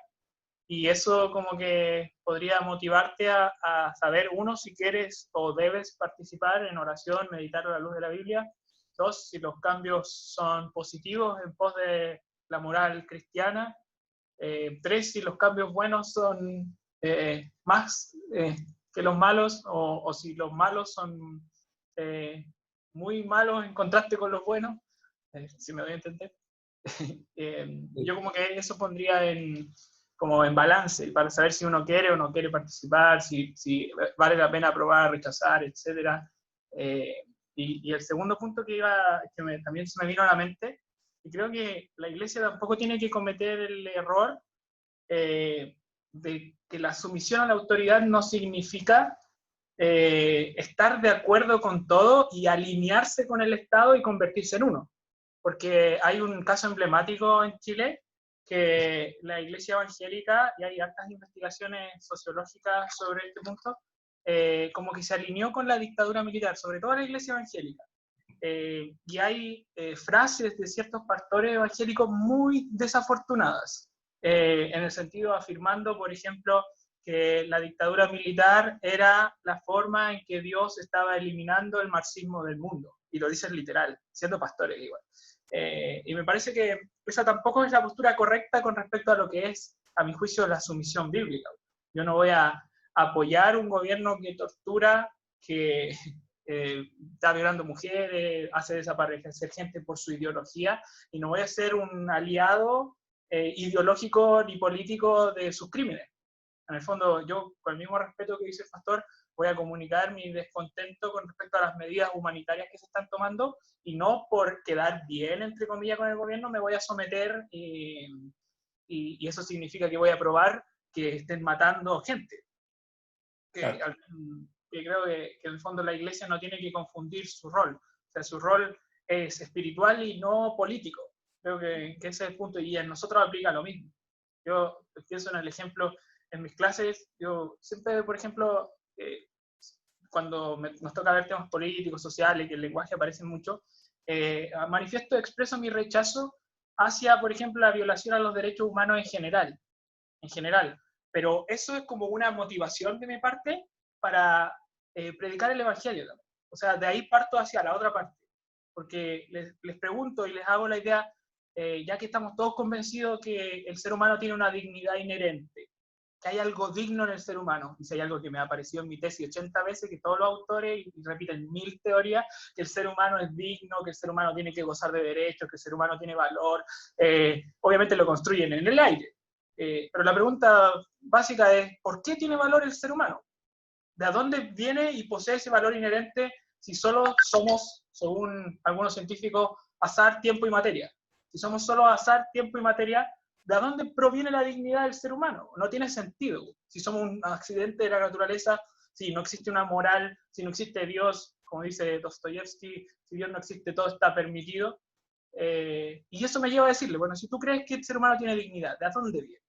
y eso como que podría motivarte a saber, uno, si quieres o debes participar en oración, meditar a la luz de la Biblia; dos, si los cambios son positivos en pos de la moral cristiana; tres, si los cambios buenos son más que los malos, o si los malos son muy malos en contraste con los buenos, si me doy a entender. Yo como que eso pondría como en balance, para saber si uno quiere o no quiere participar, si vale la pena aprobar, rechazar, etc. Y el segundo punto también se me vino a la mente, y creo que la Iglesia tampoco tiene que cometer el error de que la sumisión a la autoridad no significa estar de acuerdo con todo y alinearse con el Estado y convertirse en uno. Porque hay un caso emblemático en Chile, que la Iglesia Evangélica, y hay hartas investigaciones sociológicas sobre este punto, como que se alineó con la dictadura militar, sobre todo la Iglesia Evangélica. Y hay frases de ciertos pastores evangélicos muy desafortunadas, en el sentido afirmando, por ejemplo, que la dictadura militar era la forma en que Dios estaba eliminando el marxismo del mundo, y lo dicen literal, siendo pastores igual. Y me parece que esa tampoco es la postura correcta con respecto a lo que es, a mi juicio, la sumisión bíblica. Yo no voy a apoyar un gobierno que tortura, que está violando mujeres, hace desaparecer gente por su ideología, y no voy a ser un aliado ideológico ni político de sus crímenes. En el fondo, yo, con el mismo respeto que dice el pastor, voy a comunicar mi descontento con respecto a las medidas humanitarias que se están tomando, y no por quedar bien, entre comillas, con el gobierno, me voy a someter, y eso significa que voy a aprobar que estén matando gente. Claro. Que creo que en el fondo la Iglesia no tiene que confundir su rol. O sea, su rol es espiritual y no político. Creo que ese es el punto, y en nosotros aplica lo mismo. Yo pienso en el ejemplo, en mis clases, yo siempre, por ejemplo, cuando nos toca ver temas políticos, sociales, que el lenguaje aparece mucho, manifiesto, expreso mi rechazo hacia, por ejemplo, la violación a los derechos humanos en general. Pero eso es como una motivación de mi parte para predicar el Evangelio también. O sea, de ahí parto hacia la otra parte. Porque les pregunto y les hago la idea, ya que estamos todos convencidos que el ser humano tiene una dignidad inherente, que hay algo digno en el ser humano, y si hay algo que me ha aparecido en mi tesis 80 veces, que todos los autores y repiten 1000 teorías, que el ser humano es digno, que el ser humano tiene que gozar de derechos, que el ser humano tiene valor, obviamente lo construyen en el aire. Pero la pregunta básica es, ¿por qué tiene valor el ser humano? ¿De dónde viene y posee ese valor inherente si solo somos, según algunos científicos, azar, tiempo y materia? Si somos solo azar, tiempo y materia, ¿de dónde proviene la dignidad del ser humano? No tiene sentido. Si somos un accidente de la naturaleza, si no existe una moral, si no existe Dios, como dice Dostoyevsky, si Dios no existe, todo está permitido. Y eso me lleva a decirle, bueno, si tú crees que el ser humano tiene dignidad, ¿de dónde viene?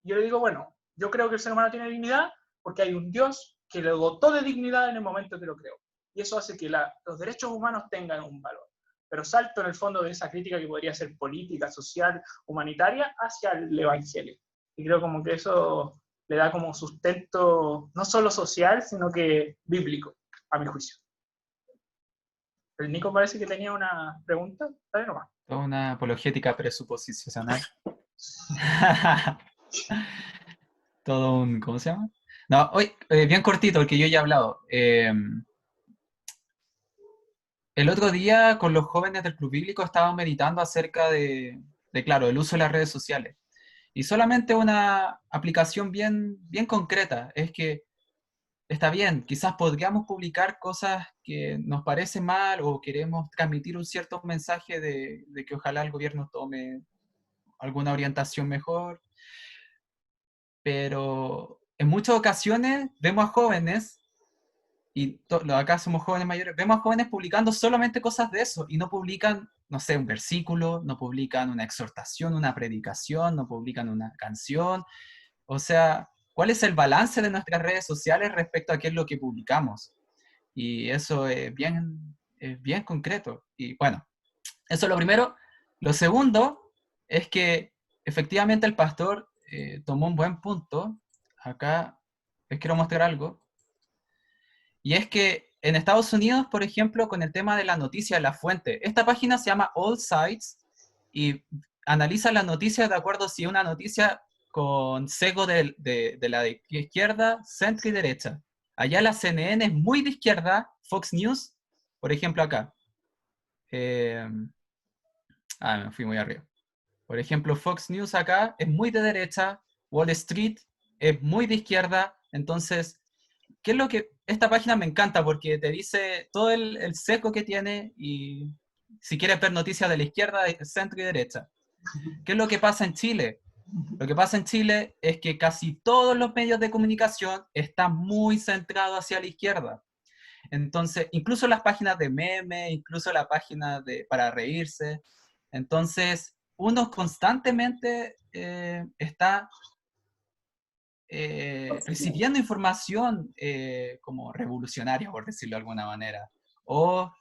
Yo le digo, bueno, yo creo que el ser humano tiene dignidad porque hay un Dios que lo dotó de dignidad en el momento que lo creó. Y eso hace que los derechos humanos tengan un valor. Pero salto en el fondo de esa crítica que podría ser política, social, humanitaria, hacia el Evangelio. Y creo como que eso le da como sustento no solo social, sino que bíblico, a mi juicio. El Nico parece que tenía una pregunta. Dale nomás. Toda una apologética presuposicional. Todo un, ¿cómo se llama? No, hoy, bien cortito, el que yo ya he hablado. El otro día con los jóvenes del Club Bíblico estábamos meditando acerca claro, el uso de las redes sociales. Y solamente una aplicación bien concreta es que está bien, quizás podríamos publicar cosas que nos parecen mal o queremos transmitir un cierto mensaje de que ojalá el gobierno tome alguna orientación mejor, pero en muchas ocasiones vemos a jóvenes y acá somos jóvenes mayores, vemos jóvenes publicando solamente cosas de eso, y no publican, no sé, un versículo, no publican una exhortación, una predicación, no publican una canción. O sea, ¿cuál es el balance de nuestras redes sociales respecto a qué es lo que publicamos? Y eso es bien concreto. Y bueno, eso es lo primero. Lo segundo es que efectivamente el pastor tomó un buen punto. Acá les quiero mostrar algo. Y es que en Estados Unidos, por ejemplo, con el tema de la noticia, la fuente, esta página se llama All Sides y analiza las noticias de acuerdo si una noticia con sesgo de la de izquierda, centro y derecha. Allá la CNN es muy de izquierda, Fox News, por ejemplo acá. Me fui muy arriba. Por ejemplo, Fox News acá es muy de derecha, Wall Street es muy de izquierda, entonces, ¿qué es lo que esta página me encanta? Porque te dice todo el sesgo que tiene y si quieres ver noticias de la izquierda, de centro y derecha. ¿Qué es lo que pasa en Chile? Lo que pasa en Chile es que casi todos los medios de comunicación están muy centrados hacia la izquierda. Entonces, incluso las páginas de meme, incluso la página para reírse. Entonces, uno constantemente está recibiendo información como revolucionaria, por decirlo de alguna manera, o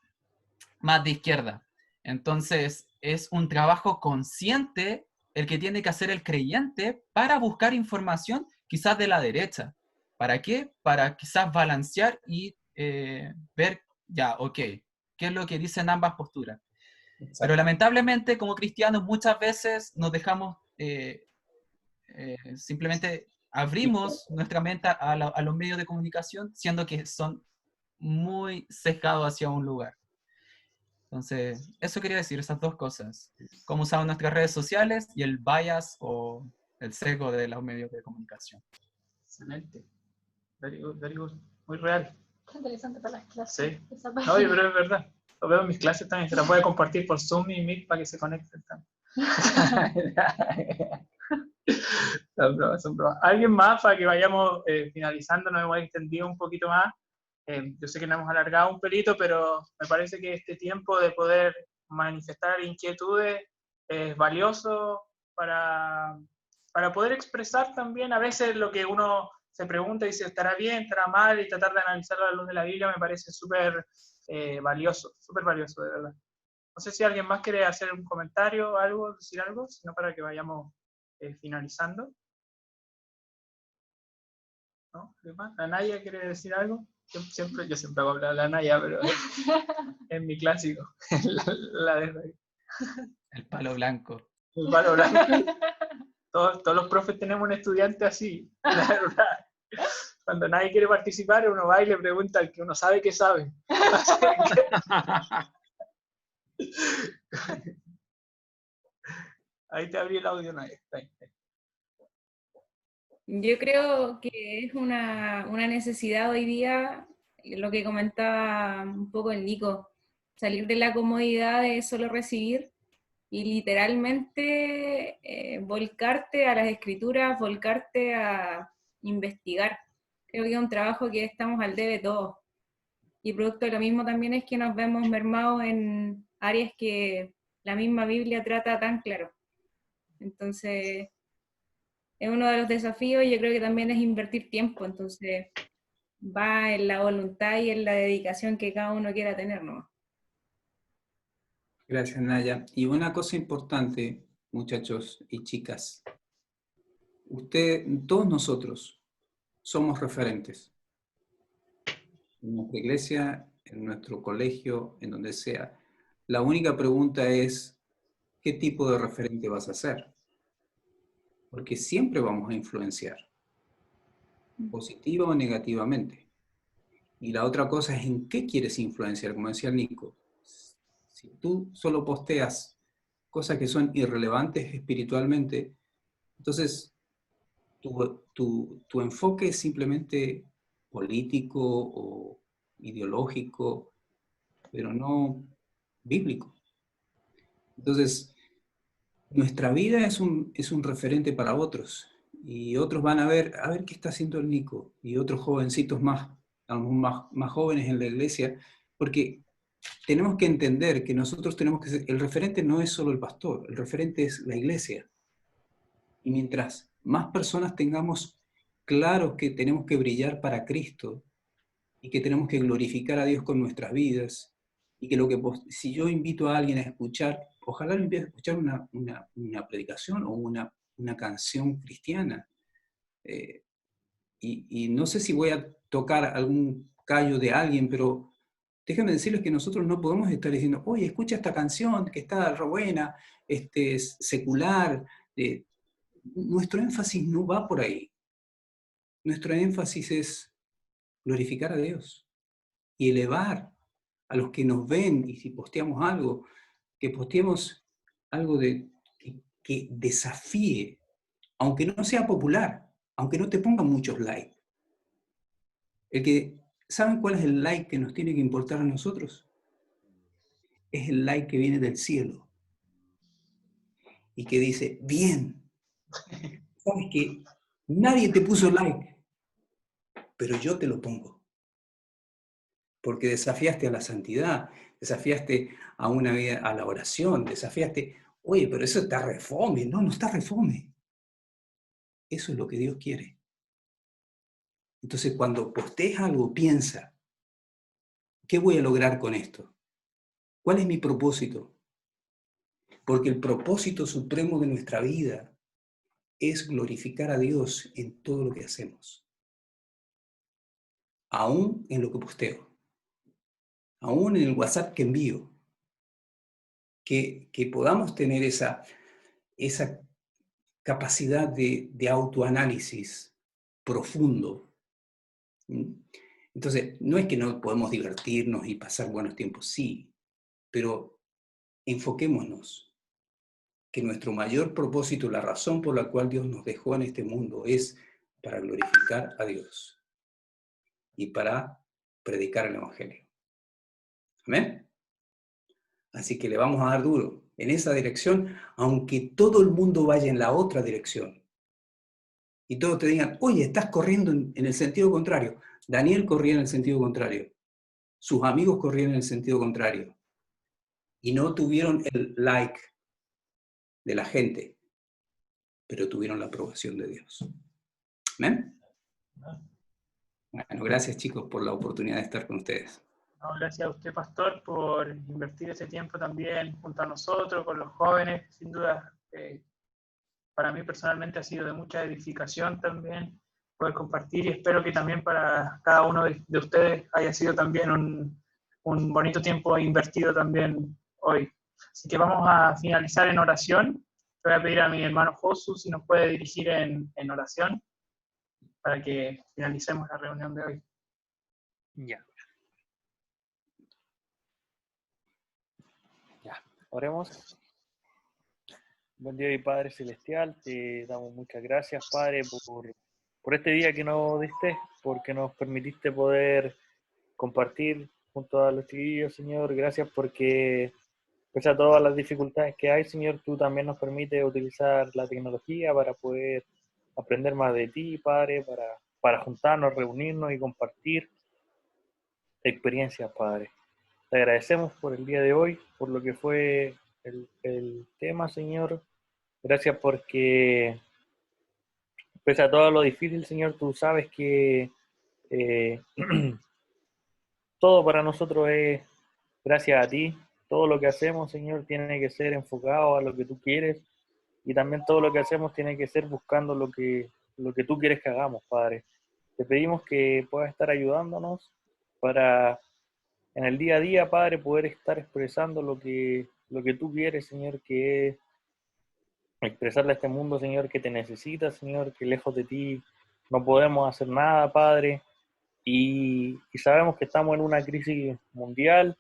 más de izquierda. Entonces, es un trabajo consciente el que tiene que hacer el creyente para buscar información quizás de la derecha. ¿Para qué? Para quizás balancear y ver, ya, ok, qué es lo que dicen ambas posturas. Exacto. Pero lamentablemente, como cristianos, muchas veces nos dejamos, simplemente abrimos nuestra mente a los medios de comunicación, siendo que son muy sesgados hacia un lugar. Entonces, eso quería decir, esas dos cosas. Cómo usamos nuestras redes sociales y el bias o el sesgo de los medios de comunicación. Excelente. Very good, very good. Muy real. Qué interesante para las clases. Sí. Esa No, página. pero es verdad. Lo veo en mis clases también. Se la puede compartir por Zoom y Meet para que se conecten también. Son bromas, son bromas. ¿Alguien más para que vayamos finalizando? Nos hemos extendido un poquito más. Yo sé que nos hemos alargado un pelito, pero me parece que este tiempo de poder manifestar inquietudes es valioso para poder expresar también a veces lo que uno se pregunta y si estará bien, estará mal, y tratar de analizarlo a la luz de la Biblia me parece súper valioso, de verdad. No sé si alguien más quiere hacer un comentario o algo, decir algo, sino para que vayamos finalizando. ¿No? ¿Qué más? ¿La Naya quiere decir algo? Yo siempre hago hablar a la Naya, pero es mi clásico. la de El palo blanco. el palo blanco. Todos los profes tenemos un estudiante así. La verdad. Cuando nadie quiere participar, uno va y le pregunta al que uno sabe que sabe. Ahí te abrí el audio, Naya. Ahí. Yo creo que es una necesidad hoy día, lo que comentaba un poco el Nico, salir de la comodidad de solo recibir y literalmente volcarte a las escrituras, volcarte a investigar. Creo que es un trabajo que estamos al debe todos. Y producto de lo mismo también es que nos vemos mermados en áreas que la misma Biblia trata tan claro. Entonces, es uno de los desafíos y yo creo que también es invertir tiempo, entonces va en la voluntad y en la dedicación que cada uno quiera tener, ¿no? Gracias, Naya. Y una cosa importante, muchachos y chicas, todos nosotros somos referentes. En nuestra iglesia, en nuestro colegio, en donde sea. La única pregunta es, ¿qué tipo de referente vas a ser? Porque siempre vamos a influenciar, positiva o negativamente. Y la otra cosa es en qué quieres influenciar, como decía Nico. Si tú solo posteas cosas que son irrelevantes espiritualmente, entonces tu enfoque es simplemente político o ideológico, pero no bíblico. Entonces, nuestra vida es un referente para otros, y otros van a ver qué está haciendo el Nico, y otros jovencitos más a los más jóvenes en la iglesia, porque tenemos que entender que nosotros tenemos que ser, el referente no es solo el pastor, el referente es la iglesia. Y mientras más personas tengamos claro que tenemos que brillar para Cristo y que tenemos que glorificar a Dios con nuestras vidas, y que si yo invito a alguien a escuchar, ojalá lo invite a escuchar una predicación o una canción cristiana. Y no sé si voy a tocar algún callo de alguien, pero déjenme decirles que nosotros no podemos estar diciendo, oye, escucha esta canción que está re buena, secular. Nuestro énfasis no va por ahí. Nuestro énfasis es glorificar a Dios y elevar a los que nos ven, y si posteamos algo, que posteemos algo que desafíe, aunque no sea popular, aunque no te pongan muchos likes. ¿Saben cuál es el like que nos tiene que importar a nosotros? Es el like que viene del cielo y que dice, bien, sabes que nadie te puso like, pero yo te lo pongo. Porque desafiaste a la santidad, desafiaste a una vida, a la oración, desafiaste, oye, pero eso está re fome. No, no está re fome. Eso es lo que Dios quiere. Entonces, cuando postees algo, piensa, ¿qué voy a lograr con esto? ¿Cuál es mi propósito? Porque el propósito supremo de nuestra vida es glorificar a Dios en todo lo que hacemos. Aún en lo que posteo. Aún en el WhatsApp que envío. Que podamos tener esa capacidad de autoanálisis profundo. Entonces, no es que no podemos divertirnos y pasar buenos tiempos, sí, pero enfoquémonos que nuestro mayor propósito, la razón por la cual Dios nos dejó en este mundo es para glorificar a Dios y para predicar el Evangelio. ¿Amén? Así que le vamos a dar duro en esa dirección, aunque todo el mundo vaya en la otra dirección. Y todos te digan, oye, estás corriendo en el sentido contrario. Daniel corría en el sentido contrario. Sus amigos corrían en el sentido contrario. Y no tuvieron el like de la gente, pero tuvieron la aprobación de Dios. ¿Amén? Bueno, gracias chicos por la oportunidad de estar con ustedes. No, gracias a usted, pastor, por invertir ese tiempo también junto a nosotros, con los jóvenes. Sin duda, para mí personalmente ha sido de mucha edificación también poder compartir, y espero que también para cada uno de ustedes haya sido también un bonito tiempo invertido también hoy. Así que vamos a finalizar en oración. Le voy a pedir a mi hermano Josu si nos puede dirigir en oración para que finalicemos la reunión de hoy. Ya. Oremos. Buen día, Padre Celestial, te damos muchas gracias, Padre, por este día que nos diste, porque nos permitiste poder compartir junto a los chiquillos, Señor. Gracias porque, pese a todas las dificultades que hay, Señor, tú también nos permites utilizar la tecnología para poder aprender más de ti, Padre, para juntarnos, reunirnos y compartir experiencias, Padre. Te agradecemos por el día de hoy, por lo que fue el tema, Señor. Gracias porque, pese a todo lo difícil, Señor, tú sabes que todo para nosotros es gracias a ti. Todo lo que hacemos, Señor, tiene que ser enfocado a lo que tú quieres, y también todo lo que hacemos tiene que ser buscando lo que tú quieres que hagamos, Padre. Te pedimos que puedas estar ayudándonos para en el día a día, Padre, poder estar expresando lo que tú quieres, Señor, que es expresarle a este mundo, Señor, que te necesita, Señor, que lejos de ti no podemos hacer nada, Padre. Y sabemos que estamos en una crisis mundial,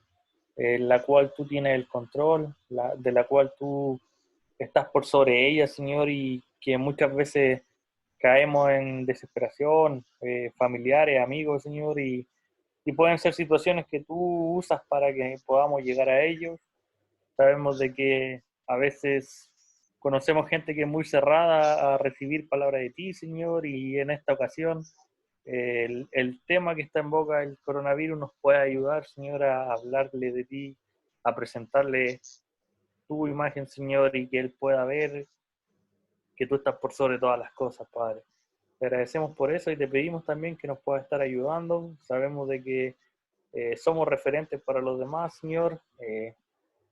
en la cual tú tienes el control, de la cual tú estás por sobre ella, Señor, y que muchas veces caemos en desesperación, familiares, amigos, Señor, y pueden ser situaciones que tú usas para que podamos llegar a ellos. Sabemos de que a veces conocemos gente que es muy cerrada a recibir palabras de ti, Señor, y en esta ocasión el tema que está en boca del coronavirus nos pueda ayudar, Señor, a hablarle de ti, a presentarle tu imagen, Señor, y que Él pueda ver que tú estás por sobre todas las cosas, Padre. Te agradecemos por eso y te pedimos también que nos puedas estar ayudando. Sabemos de que somos referentes para los demás, Señor.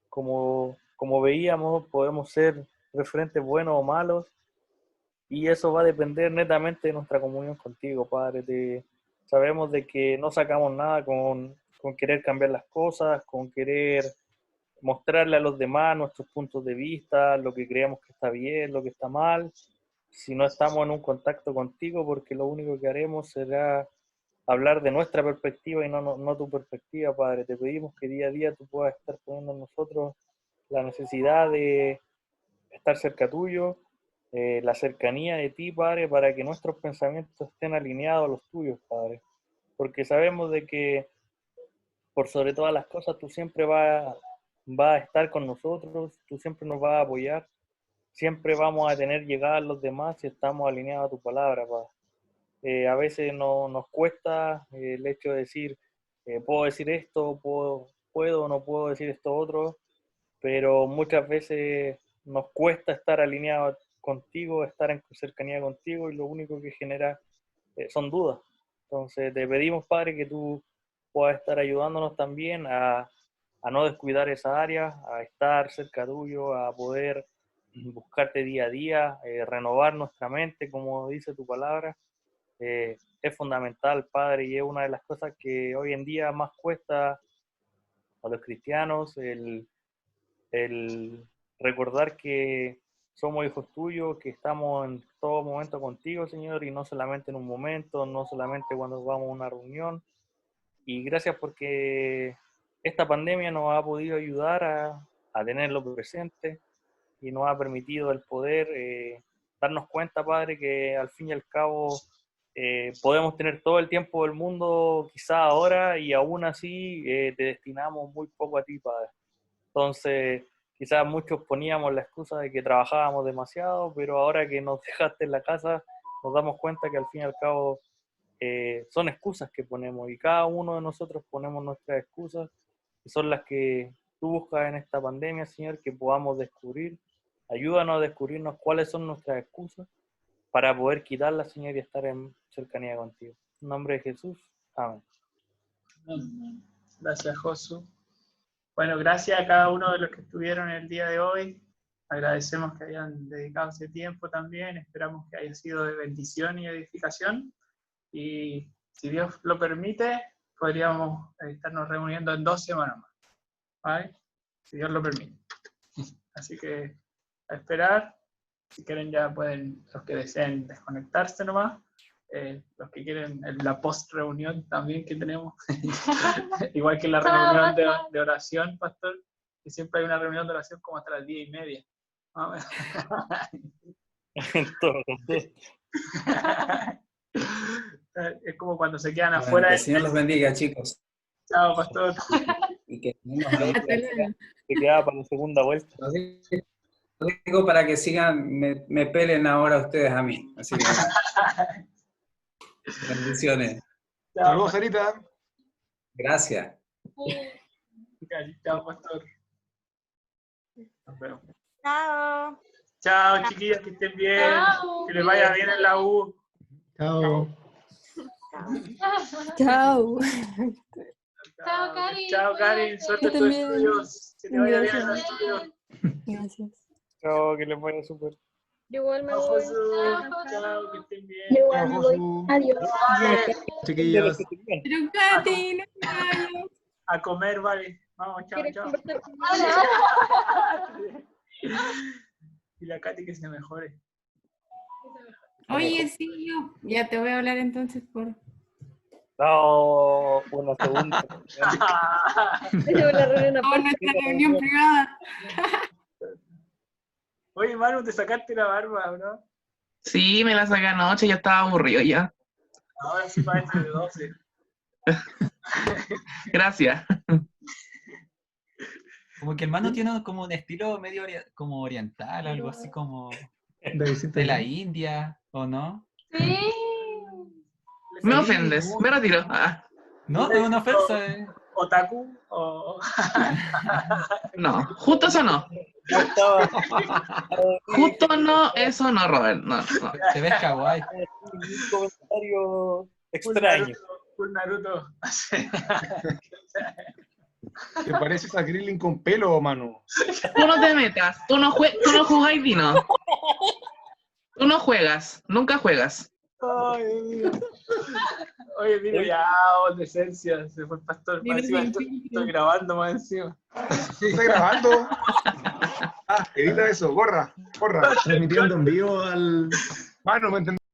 Como veíamos, podemos ser referentes buenos o malos, y eso va a depender netamente de nuestra comunión contigo, Padre. Sabemos de que no sacamos nada con querer cambiar las cosas, con querer mostrarle a los demás nuestros puntos de vista, lo que creemos que está bien, lo que está mal, si no estamos en un contacto contigo, porque lo único que haremos será hablar de nuestra perspectiva y no tu perspectiva, Padre. Te pedimos que día a día tú puedas estar poniendo en nosotros la necesidad de estar cerca tuyo, la cercanía de ti, Padre, para que nuestros pensamientos estén alineados a los tuyos, Padre. Porque sabemos de que por sobre todas las cosas tú siempre vas a estar con nosotros, tú siempre nos vas a apoyar, siempre vamos a tener llegada a los demás si estamos alineados a tu palabra, Padre. A veces nos cuesta el hecho de decir, puedo decir esto, puedo o no puedo decir esto otro, pero muchas veces nos cuesta estar alineados contigo, estar en cercanía contigo, y lo único que genera son dudas. Entonces te pedimos, Padre, que tú puedas estar ayudándonos también a no descuidar esa área, a estar cerca tuyo, a poder buscarte día a día, renovar nuestra mente, como dice tu palabra. Es fundamental, Padre, y es una de las cosas que hoy en día más cuesta a los cristianos, el recordar que somos hijos tuyos, que estamos en todo momento contigo, Señor, y no solamente en un momento, no solamente cuando vamos a una reunión. Y gracias porque esta pandemia nos ha podido ayudar a tenerlo presente y nos ha permitido el poder darnos cuenta, Padre, que al fin y al cabo podemos tener todo el tiempo del mundo quizá ahora, y aún así te destinamos muy poco a ti, Padre. Entonces, quizás muchos poníamos la excusa de que trabajábamos demasiado, pero ahora que nos dejaste en la casa, nos damos cuenta que al fin y al cabo son excusas que ponemos, y cada uno de nosotros ponemos nuestras excusas, que son las que tú buscas en esta pandemia, Señor, que podamos descubrir. Ayúdanos a descubrirnos cuáles son nuestras excusas para poder quitarlas, Señor, y estar en cercanía contigo. En nombre de Jesús. Amén. Gracias, Josu. Bueno, gracias a cada uno de los que estuvieron el día de hoy. Agradecemos que hayan dedicado ese tiempo también. Esperamos que haya sido de bendición y edificación. Y si Dios lo permite, podríamos estarnos reuniendo en 2 semanas más, ¿vale? Si Dios lo permite. Así que a esperar. Si quieren ya pueden, los que deseen desconectarse nomás. Los que quieren la post-reunión también que tenemos. Igual que la reunión de oración, pastor, que siempre hay una reunión de oración como hasta las 10:30. Es como cuando se quedan Bueno, afuera. que el Señor los bendiga, chicos. Chao, pastor. Y que Se quedaba para la segunda vuelta. Lo digo para que sigan, me pelen ahora ustedes a mí. Así que bendiciones. Saludos, Sarita. Gracias. Chao, pastor. Nos vemos. Chao. Chao, chiquillos, que estén bien. Chao. Que les vaya bien en la U. Chao. Chao. Chao, Karin. Chao, Karin. Suerte en Que tus estén bien. estudios. Que te vaya bien en los Gracias. estudios. Gracias. Chao, que les vaya súper. Yo igual me Chao, voy. Josu. Chao, que estén bien. Yo igual me voy. Josu. Adiós. Chiquillos. Pero Katy, no te vayas. A comer, vale. Vamos, chao, ¿Quieres chao. conversar conmigo? Y la Katy que se mejore. Oye, sí, yo ya te voy a hablar entonces por... No, una segunda. Tengo la reunión por aparte. nuestra reunión privada. Oye, Manu, te sacaste la barba, ¿no? Sí, me la saqué anoche, ya estaba aburrido ya. Ahora sí parece de 12. Gracias. Como que el hermano tiene como un estilo medio como oriental, algo así como De visita. de la India, ¿o no? Sí. Me ofendes, me retiro. Ah, No, no es una ofensa. Otaku o... no, justo eso no. Yo estaba Justo no, eso no, Robert. No, no. Te ves kawaii. un comentario extraño. Un Naruto. ¿Te pareces a Krillin con pelo, mano? Tú no te metas, tú no jugáis Dino. Tú no juegas, nunca juegas. Ay, Dios mío. Oye, mira, ya, decencia, se fue el pastor. Más encima estoy grabando más encima. ¿Estás grabando? Ah, edita eso, borra. Transmitiendo en vivo al... Mano, ¿me entendés?